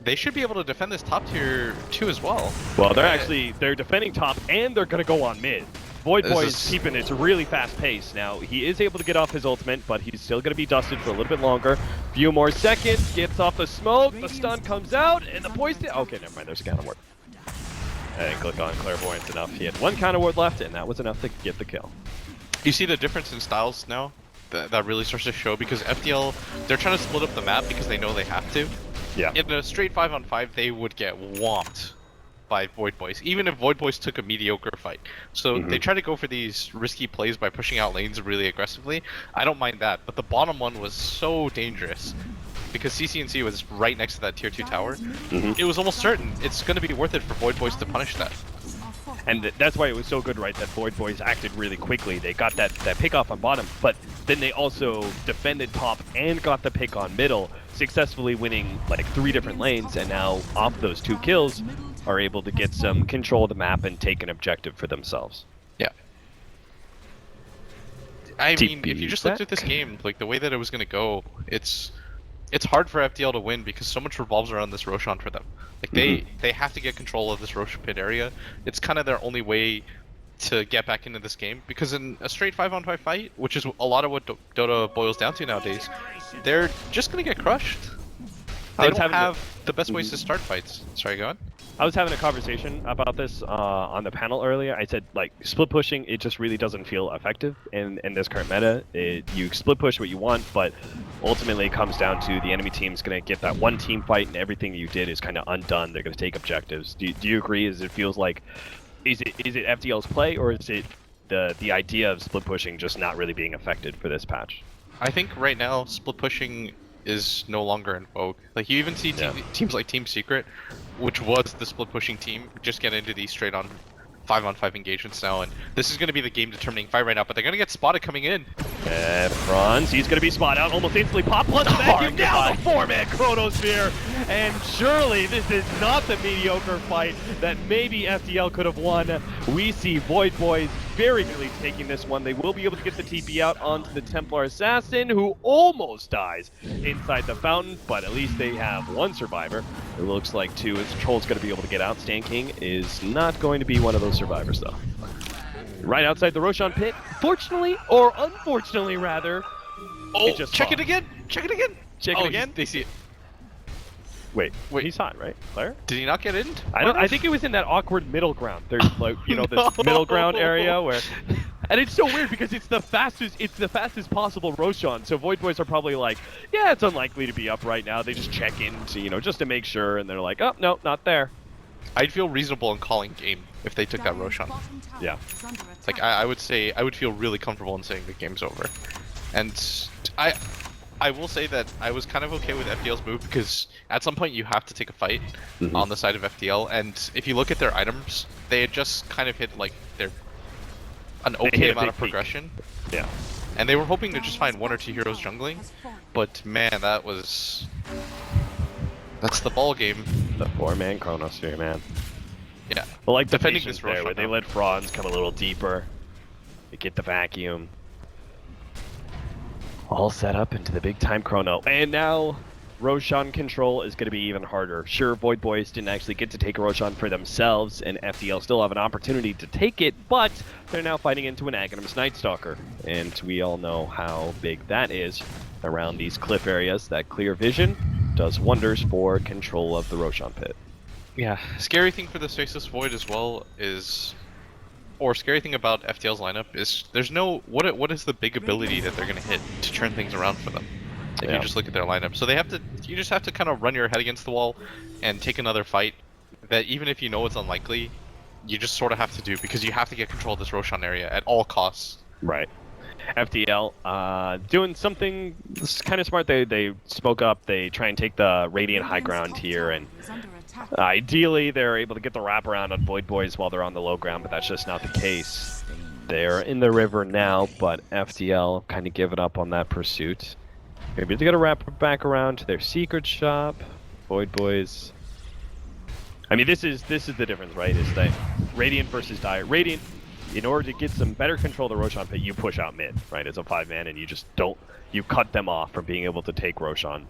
Speaker 4: They should be able to defend this top tier, too, as well.
Speaker 3: Well, they're defending top, and they're going to go on mid. Void Boy's keeping it really fast pace. Now, he is able to get off his ultimate, but he's still going to be dusted for a little bit longer. Few more seconds, gets off the smoke, the stun comes out, and the poison... Okay, never mind, there's a counter ward. I didn't click on Clairvoyance enough. He had 1 counter ward left, and that was enough to get the kill.
Speaker 4: You see the difference in styles now? That really starts to show, because FDL, they're trying to split up the map because they know they have to.
Speaker 3: Yeah.
Speaker 4: In a straight 5-on-5, they would get whomped by Void Boys, even if Void Boys took a mediocre fight. So they try to go for these risky plays by pushing out lanes really aggressively. I don't mind that, but the bottom one was so dangerous because CCNC was right next to that tier 2 tower. It was almost certain it's going to be worth it for Void Boys to punish that.
Speaker 3: And that's why it was so good, right, that Void Boys acted really quickly. They got that pick off on bottom, but then they also defended top and got the pick on middle, successfully winning like 3 different lanes, and now off those 2 kills are able to get some control of the map and take an objective for themselves.
Speaker 4: Yeah. I mean, if you just looked at this game, like the way that it was going to go, it's hard for FDL to win because so much revolves around this Roshan for them. Like they have to get control of this Roshan pit area. It's kind of their only way to get back into this game, because in a straight 5-on-5 fight, which is a lot of what Dota boils down to nowadays, they're just going to get crushed. They don't have the best ways to start fights. Sorry, go on.
Speaker 3: I was having a conversation about this on the panel earlier. I said, like, split pushing, it just really doesn't feel effective in this current meta. You split push what you want, but ultimately it comes down to the enemy team's going to get that one team fight, and everything you did is kind of undone. They're going to take objectives. Do you agree? It feels like, is it FDL's play, or is it the idea of split pushing just not really being affected for this patch?
Speaker 4: I think right now split pushing is no longer in vogue. Like, you even see teams like Team Secret, which was the split pushing team, just get into these straight on 5-on-5 engagements now, and this is going to be the game determining fight right now, but they're going to get spotted coming in.
Speaker 3: And Franz, he's going to be spotted out almost instantly. Pop plus vacuum down the 4-man Chronosphere, and surely this is not the mediocre fight that maybe FDL could have won. We see Void Boys very clearly taking this one. They will be able to get the TP out onto the Templar Assassin, who almost dies inside the fountain, but at least they have one survivor. It looks like 2 as Troll's going to be able to get out. Stan King is not going to be one of those survivors, though. Right outside the Roshan pit, fortunately, or unfortunately rather,
Speaker 4: oh, check it again! Check it again!
Speaker 3: Check it again?
Speaker 4: They see it.
Speaker 3: Wait,
Speaker 4: Wait.
Speaker 3: he's hot, right? Claire?
Speaker 4: Did he not get in?
Speaker 3: I think it was in that awkward middle ground. There's like, you know, this middle ground area where, and it's so weird because it's the fastest possible Roshan. So Void Boys are probably like, yeah, it's unlikely to be up right now. They just check in to, you know, just to make sure, and they're like, oh no, not there.
Speaker 4: I'd feel reasonable in calling game if they took that Roshan.
Speaker 3: Yeah.
Speaker 4: Like I would say, I would feel really comfortable in saying the game's over. And I will say that I was kind of okay with FDL's move because at some point you have to take a fight on the side of FDL, and if you look at their items, they had just kind of hit like an okay amount of progression.
Speaker 3: Yeah.
Speaker 4: And they were hoping to just find 1 or 2 heroes jungling, but man, that's the ball game.
Speaker 3: The 4-man Chronosphere, man.
Speaker 4: Yeah.
Speaker 3: Well, like
Speaker 4: Defending
Speaker 3: defending
Speaker 4: this
Speaker 3: this there,
Speaker 4: Roshan
Speaker 3: where they
Speaker 4: now.
Speaker 3: let Franz come a little deeper. They get the vacuum. All set up into the big time chrono. And now Roshan control is going to be even harder. Sure, Void Boys didn't actually get to take a Roshan for themselves, and FDL still have an opportunity to take it, but they're now fighting into an Aghanim Night Stalker. And we all know how big that is around these cliff areas. That clear vision does wonders for control of the Roshan pit.
Speaker 4: Yeah. Scary thing for the Stasis Void as well is, or scary thing about FTL's lineup is there's no what is the big ability that they're gonna hit to turn things around for them. If you just look at their lineup, so you just have to kind of run your head against the wall and take another fight that even if you know it's unlikely, you just sort of have to do because you have to get control of this Roshan area at all costs.
Speaker 3: Right. FDL doing something kind of smart. They spoke up. They try and take the Radiant high ground here, and ideally they're able to get the wraparound on Void Boys while they're on the low ground, but that's just not the case. They're in the river now, but FDL kind of giving up on that pursuit. Maybe they gotta wrap back around to their secret shop. Void Boys. I mean, this is the difference, right? Is that Radiant versus Dire. Radiant, in order to get some better control of the Roshan pit, you push out mid, right? As a 5-man, and you just don't, you cut them off from being able to take Roshan.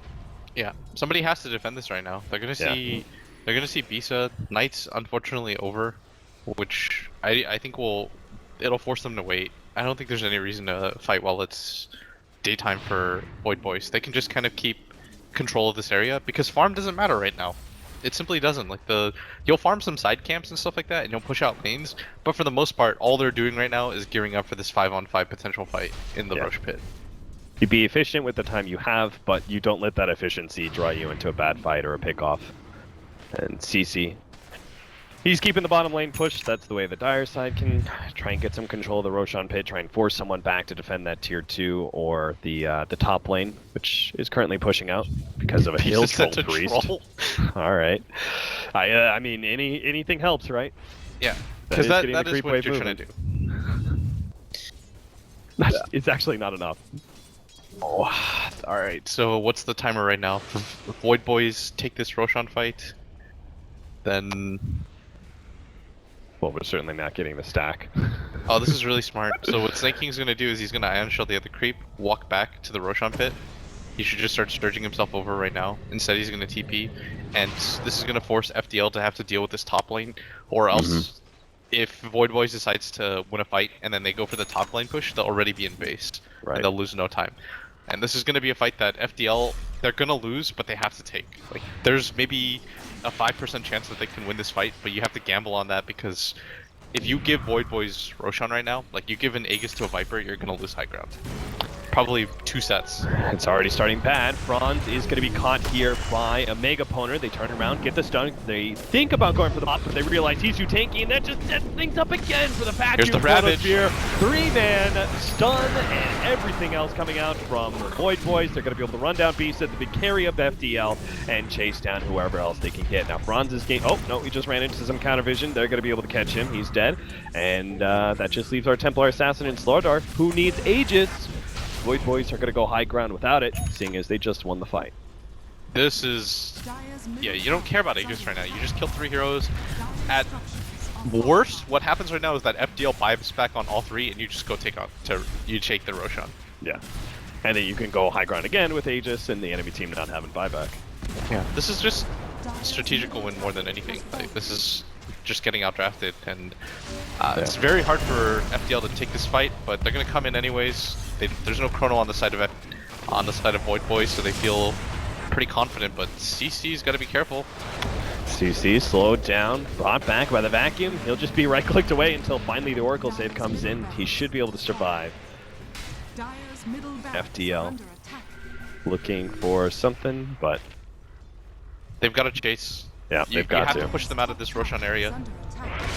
Speaker 4: Yeah, somebody has to defend this right now. They're gonna see, they're gonna see Bisa. Night's unfortunately over, which I think it'll force them to wait. I don't think there's any reason to fight while it's daytime for Void Boys. They can just kind of keep control of this area because farm doesn't matter right now. It simply doesn't. Like you'll farm some side camps and stuff like that, and you'll push out lanes. But for the most part, all they're doing right now is gearing up for this 5-on-5 potential fight in the Rosh pit.
Speaker 3: You be efficient with the time you have, but you don't let that efficiency draw you into a bad fight or a pick-off. And CC, he's keeping the bottom lane pushed. That's the way the Dire side can try and get some control of the Roshan pit, try and force someone back to defend that tier 2 or the top lane, which is currently pushing out because of a hill troll priest. All right. I mean, anything helps, right?
Speaker 4: Yeah, because that is what you're trying to do.
Speaker 3: It's actually not enough.
Speaker 4: Oh, all right. So what's the timer right now? If Void Boys take this Roshan fight, then
Speaker 3: well, we're certainly not getting the stack.
Speaker 4: Oh, this is really smart. So what Snake King's gonna do is he's gonna Ion Shell the other creep, walk back to the Roshan pit. He should just start sturging himself over right now. Instead, he's gonna TP, and this is gonna force FDL to have to deal with this top lane, or else. If Void Boys decides to win a fight and then they go for the top lane push, they'll already be in base. Right. And they'll lose no time. And this is going to be a fight that FDL, they're going to lose, but they have to take. Like, there's maybe a 5% chance that they can win this fight, but you have to gamble on that because if you give Void Boys Roshan right now, like you give an Aegis to a Viper, you're going to lose high ground. Probably 2 sets.
Speaker 3: It's already starting bad. Franz is going to be caught here by a Mega Poner. They turn around, get the stun. They think about going for the bot, but they realize he's too tanky, and that just sets things up again for the vacuum.
Speaker 4: Here's the Ravage.
Speaker 3: 3-man stun and everything else coming out from Void Boys. They're going to be able to run down Beast at the big carry of FDL and chase down whoever else they can get. Now Franz is getting... Oh, no, he just ran into some counter vision. They're going to be able to catch him. He's dead. And that just leaves our Templar Assassin in Slardar, who needs Aegis. Void Boys are going to go high ground without it, seeing as they just won the fight.
Speaker 4: This is... Yeah, you don't care about Aegis right now. You just killed 3 heroes. At worst, what happens right now is that FDL buys back on all 3, and you just go you take the Roshan.
Speaker 3: Yeah. And then you can go high ground again with Aegis and the enemy team not having buyback.
Speaker 4: Yeah. This is just strategical win more than anything. Like, this is just getting outdrafted, and it's very hard for FDL to take this fight, but they're going to come in anyways. There's no chrono on the side of Void Boys, so they feel pretty confident, but CC's got to be careful.
Speaker 3: CC slowed down, brought back by the vacuum. He'll just be right-clicked away until finally the Oracle save comes in. He should be able to survive.
Speaker 1: Dire's middle barracks
Speaker 3: FDL.
Speaker 1: are under attack.
Speaker 3: Looking for something, but
Speaker 4: They've got to chase.
Speaker 3: yeah,
Speaker 4: You
Speaker 3: they've got
Speaker 4: have to push them out of this Roshan area.
Speaker 1: Under attack.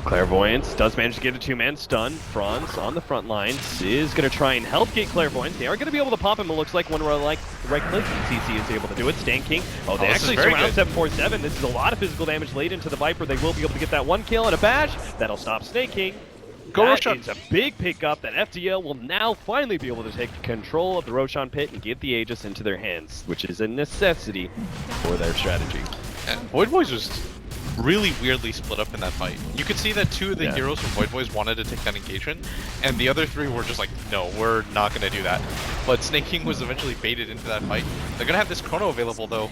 Speaker 3: Clairvoyance does manage to get a two-man stun. Franz on the front lines is going to try and help get Clairvoyance. They are going to be able to pop him, it looks like, when we're like right-click. CC is able to do it. Stan King. Oh, they actually surround 747. This is a lot of physical damage laid into the Viper. They will be able to get that one kill and a bash. That'll stop Snake King.
Speaker 4: Go
Speaker 3: That
Speaker 4: Roshan.
Speaker 3: is a big pickup that FDL will now finally be able to take control of the Roshan pit and get the Aegis into their hands, which is a necessity for their strategy.
Speaker 4: And Void Boys was really weirdly split up in that fight. You could see that two of the heroes from Void Boys wanted to take that engagement, and the other three were just like, no, we're not going to do that. But Snake King was eventually baited into that fight. They're going to have this chrono available though,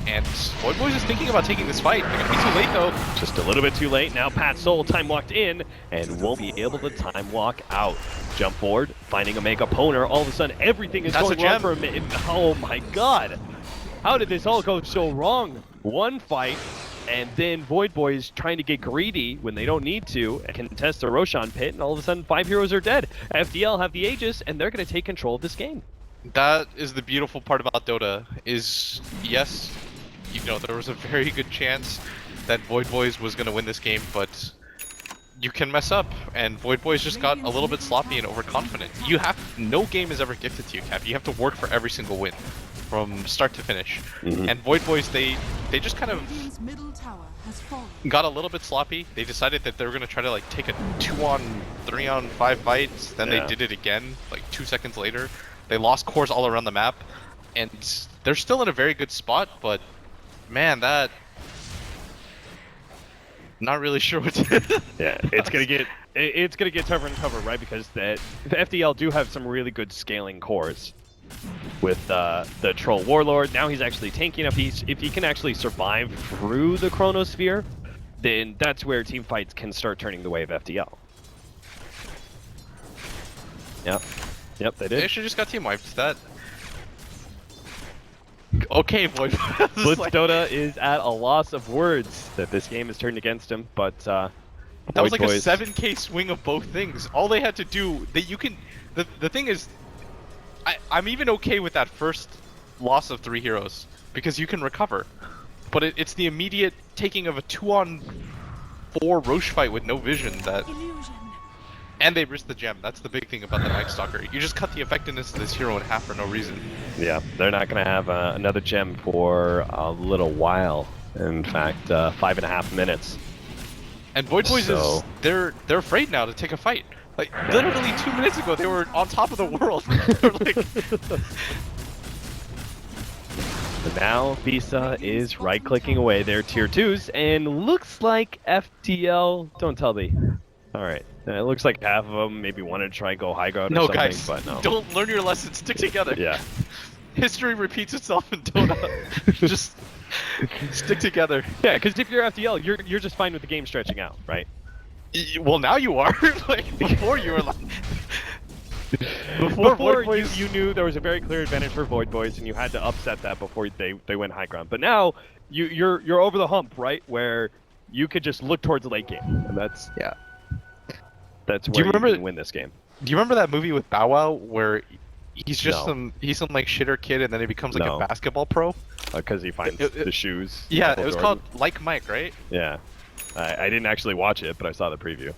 Speaker 4: and Void Boys is thinking about taking this fight. They're going to be too late though.
Speaker 3: Just a little bit too late. Now Pat Soul time walked in and won't be able to time walk out. Jump forward, finding a Mega Poner. All of a sudden, everything is
Speaker 4: That's
Speaker 3: going
Speaker 4: a
Speaker 3: wrong
Speaker 4: gem.
Speaker 3: for a minute. Oh my god. How did this all go so wrong? One fight, and then Void Boys trying to get greedy when they don't need to and contest the Roshan pit, and all of a sudden 5 heroes are dead. FDL have the Aegis, and they're going to take control of this game.
Speaker 4: That is the beautiful part about Dota, is yes, you know, there was a very good chance that Void Boys was going to win this game, but you can mess up, and Void Boys just got a little bit sloppy and overconfident. No game is ever gifted to you, Cap. You have to work for every single win, from start to finish. And Void Boys, they just kind of
Speaker 1: Radiant's middle tower has fallen.
Speaker 4: got a little bit sloppy. They decided that they were going to try to like take a 2-on, 3-on, 5 fights, then
Speaker 3: Yeah.
Speaker 4: they did it again, like 2 seconds later. They lost cores all around the map, and they're still in a very good spot, but man, that... Not really sure what to...
Speaker 3: Yeah, it's gonna get tougher and tougher, right? Because the FDL do have some really good scaling cores with the Troll Warlord. Now he's actually tanking up. If he can actually survive through the Chronosphere, then that's where team fights can start turning the way of FDL. Yep, they
Speaker 4: They
Speaker 3: did.
Speaker 4: actually just got team wiped. That... Okay, Void.
Speaker 3: Blitz Dota is at a loss of words that this game has turned against him, but
Speaker 4: That was like
Speaker 3: Void
Speaker 4: a
Speaker 3: Boys-
Speaker 4: 7k swing of both things. All they had to do, the thing is, I'm even okay with that first loss of 3 heroes, because you can recover. But it's the immediate taking of a 2-on-4 Roche fight with no vision that...
Speaker 1: Illusion.
Speaker 4: And they risked the gem. That's the big thing about the Night Stalker. You just cut the effectiveness of this hero in half for no reason.
Speaker 3: Yeah, they're not going to have another gem for a little while. In fact, 5.5 minutes.
Speaker 4: And Void Boys
Speaker 3: So-
Speaker 4: is... They're afraid now to take a fight. Like, literally 2 minutes ago, they were on top of the world. They're like...
Speaker 3: But now Visa is right-clicking away their tier 2s, and looks like FTL... Don't tell me. Alright, it looks like half of them maybe wanted to try and go high ground or
Speaker 4: No,
Speaker 3: something,
Speaker 4: guys,
Speaker 3: but no.
Speaker 4: don't learn your lessons. Stick together.
Speaker 3: Yeah.
Speaker 4: History repeats itself in Dota. Just stick together.
Speaker 3: Yeah, because if you're FTL, you're just fine with the game stretching out, right?
Speaker 4: Well, now you are. Like, before you were like... Before Void Boys...
Speaker 3: you knew there was a very clear advantage for Void Boys, and you had to upset that before they went high ground. But now you're over the hump, right? Where you could just look towards the late game, and that's where
Speaker 4: you remember-
Speaker 3: can win this game.
Speaker 4: Do you remember that movie with Bow Wow where he's just
Speaker 3: No.
Speaker 4: he's some like shitter kid and then he becomes like
Speaker 3: No.
Speaker 4: a basketball pro?
Speaker 3: Because he finds the shoes.
Speaker 4: Yeah,
Speaker 3: Michael
Speaker 4: it was
Speaker 3: Jordan.
Speaker 4: called Like Mike, right?
Speaker 3: Yeah. I didn't actually watch it, but I saw the preview.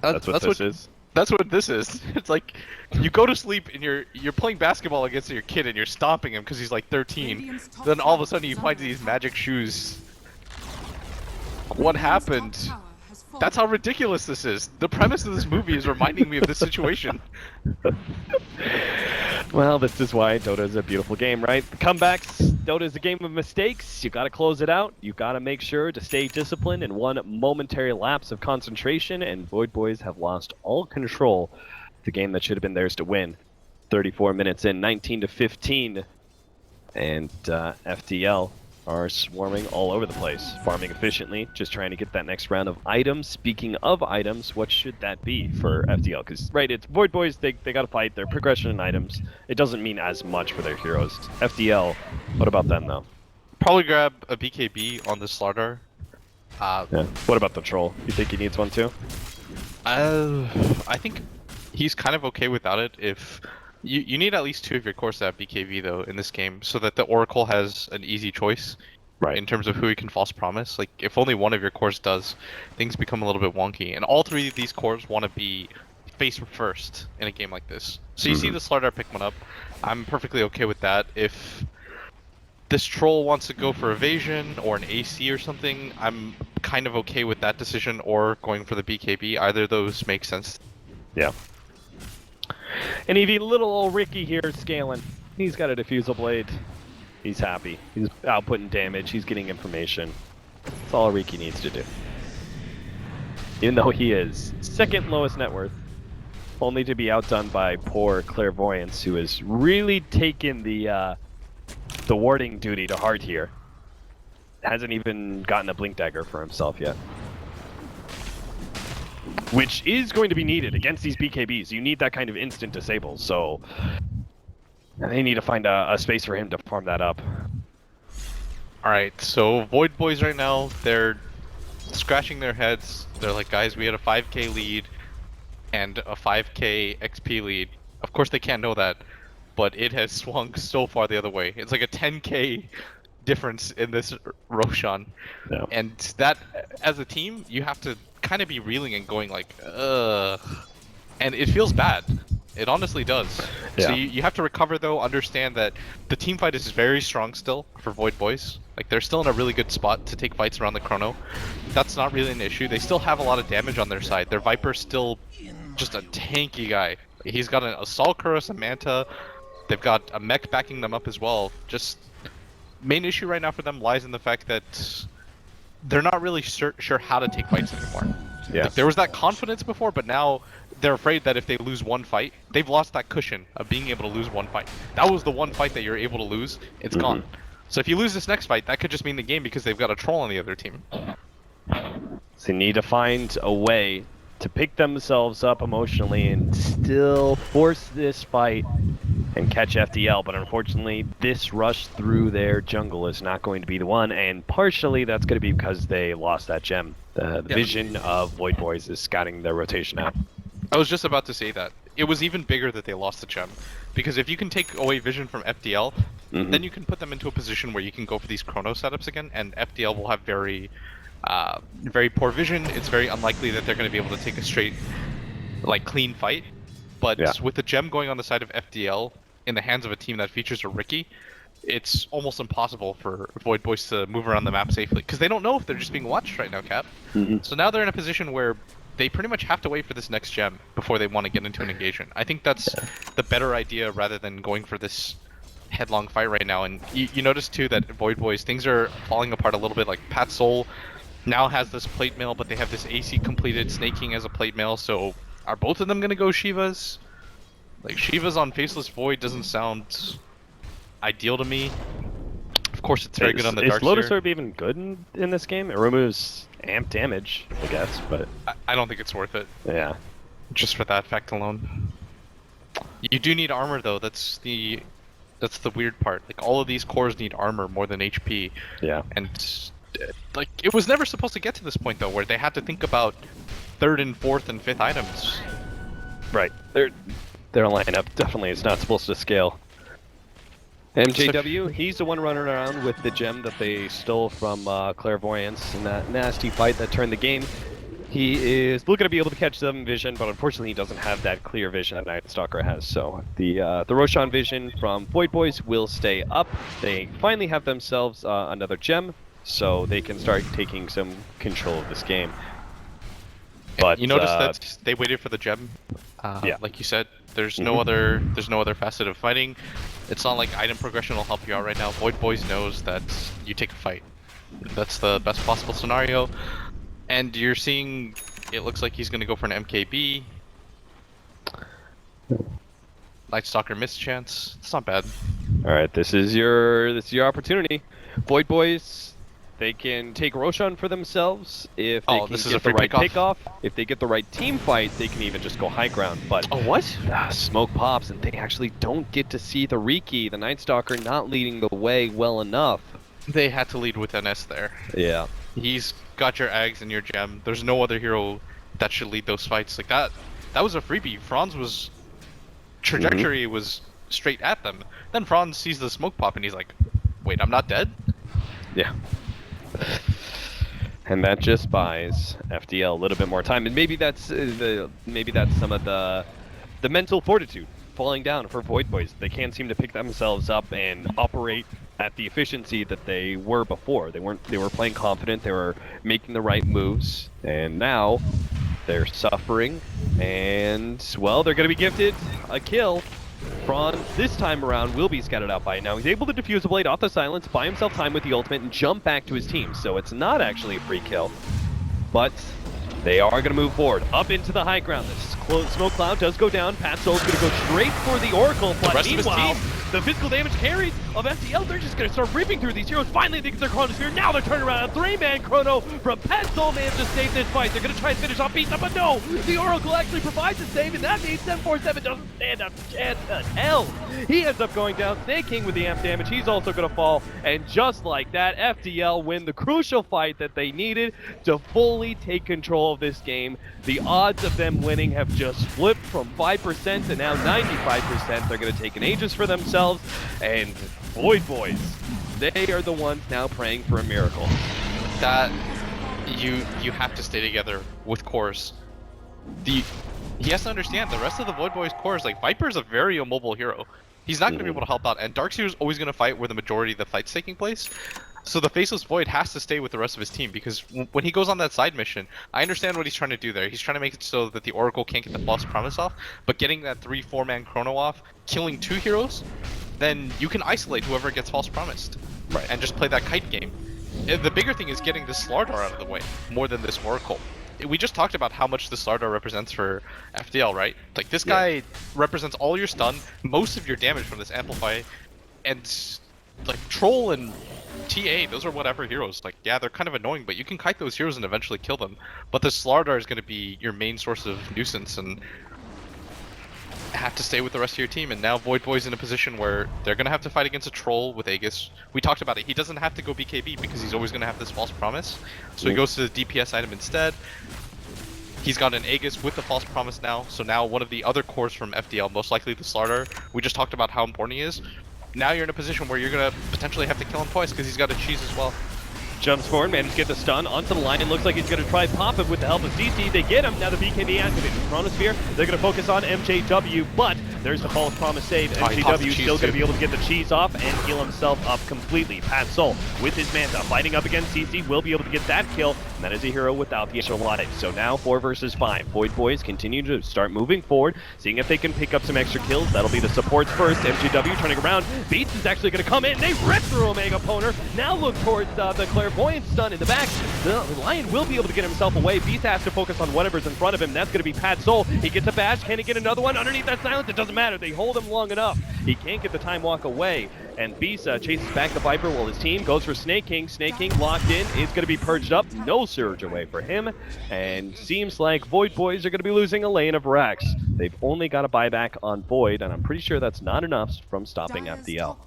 Speaker 3: That's what this is?
Speaker 4: That's what this is. It's like you go to sleep and you're playing basketball against your kid and you're stomping him because he's like 13.
Speaker 1: Radiant's top
Speaker 4: Then all of a
Speaker 1: tower
Speaker 4: sudden he
Speaker 1: is
Speaker 4: finds
Speaker 1: under
Speaker 4: these
Speaker 1: attack.
Speaker 4: magic shoes. What
Speaker 1: Radiant's top
Speaker 4: happened?
Speaker 1: tower has fallen.
Speaker 4: That's how ridiculous this is. The premise of this movie is reminding me of this situation.
Speaker 3: Well, this is why Dota is a beautiful game, right? The comebacks. Dota is a game of mistakes. You gotta close it out. You gotta make sure to stay disciplined in one momentary lapse of concentration, and Void Boys have lost all control. The game that should have been theirs to win. 34 minutes in, 19-15. And FDL are swarming all over the place, farming efficiently, just trying to get that next round of items. Speaking of items, what should that be for FDL? Because, right, it's Void Boys, they got to fight, their progression in items. It doesn't mean as much for their heroes. FDL, what about them, though?
Speaker 4: Probably grab a BKB on the Slardar.
Speaker 3: Yeah. What about the Troll? You think he needs one, too?
Speaker 4: I think he's kind of okay without it. If you need at least 2 of your cores to have BKB though in this game, so that the Oracle has an easy choice,
Speaker 3: Right.
Speaker 4: in terms of who he can false promise. Like if only one of your cores does, things become a little bit wonky. And all 3 of these cores want to be face first in a game like this. So you see the Slardar pick one up. I'm perfectly okay with that. If this Troll wants to go for evasion or an AC or something, I'm kind of okay with that decision, or going for the BKB. Either of those make sense.
Speaker 3: Yeah. And even little old Ricky here scaling. He's got a diffusal blade. He's happy. He's outputting damage. He's getting information. That's all Ricky needs to do. Even though he is second lowest net worth, only to be outdone by poor Clairvoyance, who has really taken the warding duty to heart here. Hasn't even gotten a blink dagger for himself yet. Which is going to be needed against these BKBs. You need that kind of instant disable, so they need to find a space for him to farm that up.
Speaker 4: Alright, so Void Boys right now, they're scratching their heads. They're like, guys, we had a 5k lead and a 5k XP lead. Of course they can't know that, but it has swung so far the other way. It's like a 10k difference in this Roshan.
Speaker 3: Yeah.
Speaker 4: And that, as a team, you have to kind of be reeling and going like, ugh. And it feels bad. It honestly does.
Speaker 3: Yeah.
Speaker 4: So you have to recover though, understand that the team fight is very strong still for Void Boys. Like they're still in a really good spot to take fights around the Chrono. That's not really an issue. They still have a lot of damage on their side. Their Viper's still just a tanky guy. He's got an Assault Curse, a Manta. They've got a mech backing them up as well. Just main issue right now for them lies in the fact that they're not really sure how to take fights anymore.
Speaker 3: Yeah.
Speaker 4: Like, there was that confidence before, but now they're afraid that if they lose one fight, they've lost that cushion of being able to lose one fight. That was the one fight that you're able to lose. It's gone. So if you lose this next fight, that could just mean the game because they've got a troll on the other team.
Speaker 3: So they need to find a way to pick themselves up emotionally and still force this fight and catch FDL, but unfortunately this rush through their jungle is not going to be the one, and partially that's going to be because they lost that gem. The vision of Void Boys is scouting their rotation out.
Speaker 4: I was just about to say that. It was even bigger that they lost the gem. Because if you can take away vision from FDL, then you can put them into a position where you can go for these chrono setups again, and FDL will have very poor vision. It's very unlikely that they're going to be able to take a straight, like, clean fight. But with the gem going on the side of FDL in the hands of a team that features a Ricky, it's almost impossible for Void Boys to move around the map safely. Because they don't know if they're just being watched right now, Cap. So now they're in a position where they pretty much have to wait for this next gem before they want to get into an engagement. I think that's the better idea rather than going for this headlong fight right now. And you notice too that Void Boys, things are falling apart a little bit. Like Pat Soul now has this plate mail, but they have this AC completed Snake King as a plate mail. So are both of them going to go Shivas? Like Shivas on Faceless Void doesn't sound ideal to me. Of course it's very good on the Dark
Speaker 3: Is Lotus Orb even good in this game? It removes amp damage, I guess, but
Speaker 4: I don't think it's worth it.
Speaker 3: Yeah.
Speaker 4: Just for that fact alone. You do need armor though, that's the weird part. Like all of these cores need armor more than HP.
Speaker 3: Yeah.
Speaker 4: And like it was never supposed to get to this point though, where they had to think about 3rd and 4th and 5th items.
Speaker 3: Right. Their lineup definitely is not supposed to scale. MJW, he's the one running around with the gem that they stole from Clairvoyance in that nasty fight that turned the game. He is looking to be able to catch them vision, but unfortunately he doesn't have that clear vision that Night Stalker has. So the Roshan vision from Void Boys will stay up. They finally have themselves another gem, so they can start taking some control of this game. But
Speaker 4: you notice that they waited for the gem.
Speaker 3: Yeah.
Speaker 4: Like you said, there's no other facet of fighting. It's not like item progression will help you out right now. Void Boys knows that you take a fight. That's the best possible scenario. And you're seeing, it looks like he's going to go for an MKB. Night Stalker missed chance. It's not bad.
Speaker 3: All right, this is your opportunity. Void Boys, they can take Roshan for themselves if they can
Speaker 4: this is
Speaker 3: get
Speaker 4: a free
Speaker 3: the right
Speaker 4: pickoff?
Speaker 3: pickoff. If they get the right team fight, they can even just go high ground. But
Speaker 4: Oh, what?
Speaker 3: smoke pops, and they actually don't get to see the Riki. The Night Stalker not leading the way well enough.
Speaker 4: They had to lead with NS there.
Speaker 3: Yeah.
Speaker 4: He's got your Ags and your Gem. There's no other hero that should lead those fights like that. That was a freebie. Franz was trajectory was straight at them. Then Franz sees the smoke pop and he's like, "Wait, I'm not dead."
Speaker 3: Yeah. And that just buys FDL a little bit more time, and maybe that's some of the mental fortitude falling down for Void Boys. They can't seem to pick themselves up and operate at the efficiency that they were before. They were playing confident, they were making the right moves, and now they're suffering, and well, they're going to be gifted a kill. Franz, this time around, will be scouted out by it now. He's able to defuse a blade off the silence, buy himself time with the ultimate, and jump back to his team. So it's not actually a free kill, but they are going to move forward, up into the high ground. This smoke cloud does go down. Pat Soul's going to go straight for the Oracle, but meanwhile, the physical damage carries of FDL, they're just going to start ripping through these heroes. Finally, they get their Chronosphere. Now they're turning around. A 3-man Chrono from Pat Soul managed to save this fight. They're going to try and finish off Beast, but no! The Oracle actually provides a save, and that means 747 doesn't stand a chance at hell. He ends up going down. Snake King with the amp damage. He's also going to fall, and just like that, FDL win the crucial fight that they needed to fully take control of this game. The odds of them winning have just flipped from 5% to now 95%. They're going to take an Aegis for themselves, and Void Boys, they are the ones now praying for a miracle.
Speaker 4: That you have to stay together with cores. He has to understand the rest of the Void Boys cores, like Viper's a very immobile hero. He's not going to be able to help out, and Darkseer's always going to fight where the majority of the fight's taking place. So the Faceless Void has to stay with the rest of his team, because when he goes on that side mission, I understand what he's trying to do there. He's trying to make it so that the Oracle can't get the False Promise off, but getting that 3-4-man Chrono off, killing 2 heroes, then you can isolate whoever gets False Promised.
Speaker 3: Right.
Speaker 4: And just play that kite game. The bigger thing is getting this Slardar out of the way, more than this Oracle. We just talked about how much the Slardar represents for FDL, right? Like, this guy represents all your stun, most of your damage from this Amplify, and like Troll and TA, those are whatever heroes. Like, yeah, they're kind of annoying, but you can kite those heroes and eventually kill them. But the Slardar is going to be your main source of nuisance, and have to stay with the rest of your team. And now Void Boy's in a position where they're going to have to fight against a Troll with Aegis. We talked about it. He doesn't have to go BKB because he's always going to have this False Promise. So he goes to the DPS item instead. He's got an Aegis with the False Promise now. So now one of the other cores from FDL, most likely the Slardar, we just talked about how important he is. Now you're in a position where you're going to potentially have to kill him twice because he's got a cheese as well.
Speaker 3: Jumps forward, managed to get the stun onto the line, and looks like he's going to try pop it with the help of CC. They get him, now the BKB activated. Chronosphere, they're going to focus on MJW, but there's the False Promise save. MJW still going to be able to get the cheese off and heal himself up completely. Pat Soul, with his Manta, fighting up against CC, will be able to get that kill, and that is a hero without the extra life. So now 4 versus 5. Void Boys continue to start moving forward, seeing if they can pick up some extra kills. That'll be the supports first. MJW turning around. Beats is actually going to come in. They rip through Omega Poner. Now look towards the Clairvoyant stun in the back. The Lion will be able to get himself away. Beast has to focus on whatever's in front of him. That's going to be Pat Soul. He gets a bash. Can he get another one underneath that silence? It doesn't matter. They hold him long enough. He can't get the time walk away. And Beast chases back the Viper while his team goes for Snake King. Snake King locked in. Is going to be purged up. No surge away for him. And seems like Void Boys are going to be losing a lane of Rax. They've only got a buyback on Void, and I'm pretty sure that's not enough from stopping FDL.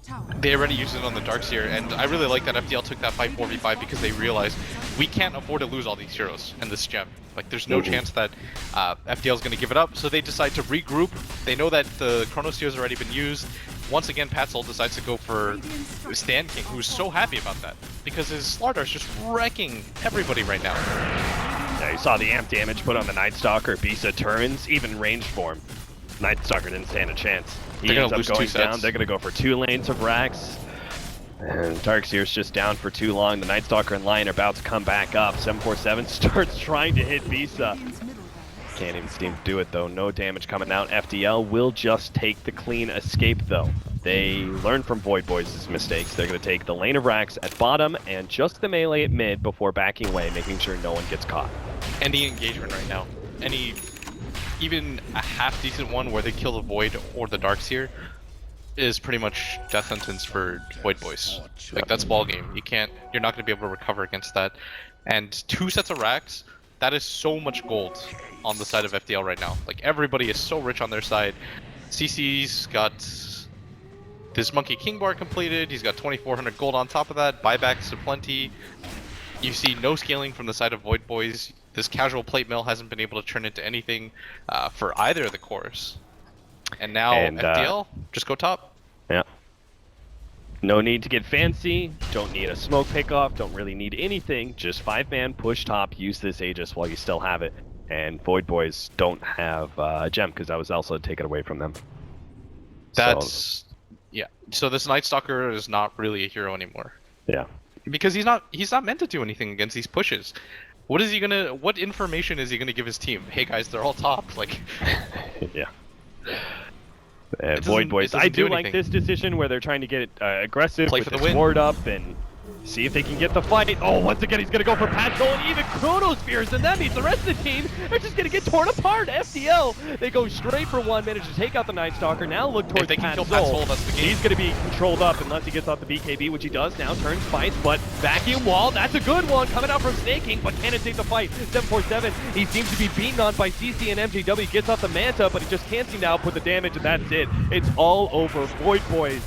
Speaker 4: They already used it on the Darkseer, and I really like that FDL took that fight 4v5 because they realized we can't afford to lose all these heroes and this gem. Like, there's no chance that FDL is going to give it up, so they decide to regroup. They know that the Chronosphere has already been used. Once again, Pat Soul decides to go for Stan King, who's so happy about that because his Slardar is just wrecking everybody right now.
Speaker 3: Yeah, you saw the amp damage put on the Night Stalker. Bisa turns, even ranged for him. Night Stalker didn't stand a chance. He ends up going down. They're going to go for 2 lanes of Rax. And Darkseer's just down for too long. The Night Stalker and Lion are about to come back up. 747 starts trying to hit Bisa. Can't even seem to do it though. No damage coming out. FDL will just take the clean escape though. They learn from Void Boys' mistakes. They're going to take the lane of Rax at bottom and just the melee at mid before backing away, making sure no one gets caught.
Speaker 4: Any engagement right now, any even a half decent one where they kill the Void or the Darkseer is pretty much death sentence for Void Boys. Like that's ball game. You're not gonna be able to recover against that. And 2 sets of racks, that is so much gold on the side of FDL right now. Like everybody is so rich on their side. CC's got this Monkey King bar completed. He's got 2,400 gold on top of that. Buybacks aplenty. You see no scaling from the side of Void Boys. This casual plate mill hasn't been able to turn into anything for either of the cores. And now FDL, just go top.
Speaker 3: Yeah. No need to get fancy. Don't need a smoke pickoff. Don't really need anything. Just 5-man, push top, use this Aegis while you still have it. And Void Boys don't have a gem because that was also taken away from them.
Speaker 4: That's... yeah. So this Night Stalker is not really a hero anymore.
Speaker 3: Yeah.
Speaker 4: Because he's not meant to do anything against these pushes. What information is he gonna give his team? Hey guys, they're all top. Like,
Speaker 3: yeah. Void Boys, I do like this decision where they're trying to get aggressive with the ward up and see if they can get the fight. Oh, once again, he's gonna go for Patcho and even Chronospheres, and that means the rest of the team are just gonna get torn apart. FDL, they go straight for one, manage to take out the Night Stalker. Now look towards
Speaker 4: if they can kill Patcho, that's the game.
Speaker 3: He's gonna be controlled up unless he gets off the BKB, which he does now. Turns fights, but vacuum wall, that's a good one coming out from Snaking, but can it take the fight? 747, he seems to be beaten on by CC and MJW. Gets off the Manta, but he just can't seem to output the damage, and that's it. It's all over. Void Boys,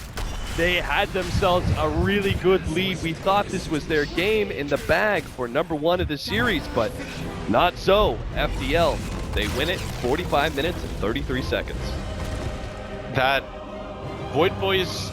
Speaker 3: they had themselves a really good lead. We thought this was their game in the bag for #1 of the series, but not so. FDL, they win it 45 minutes and 33 seconds.
Speaker 4: That Void Boys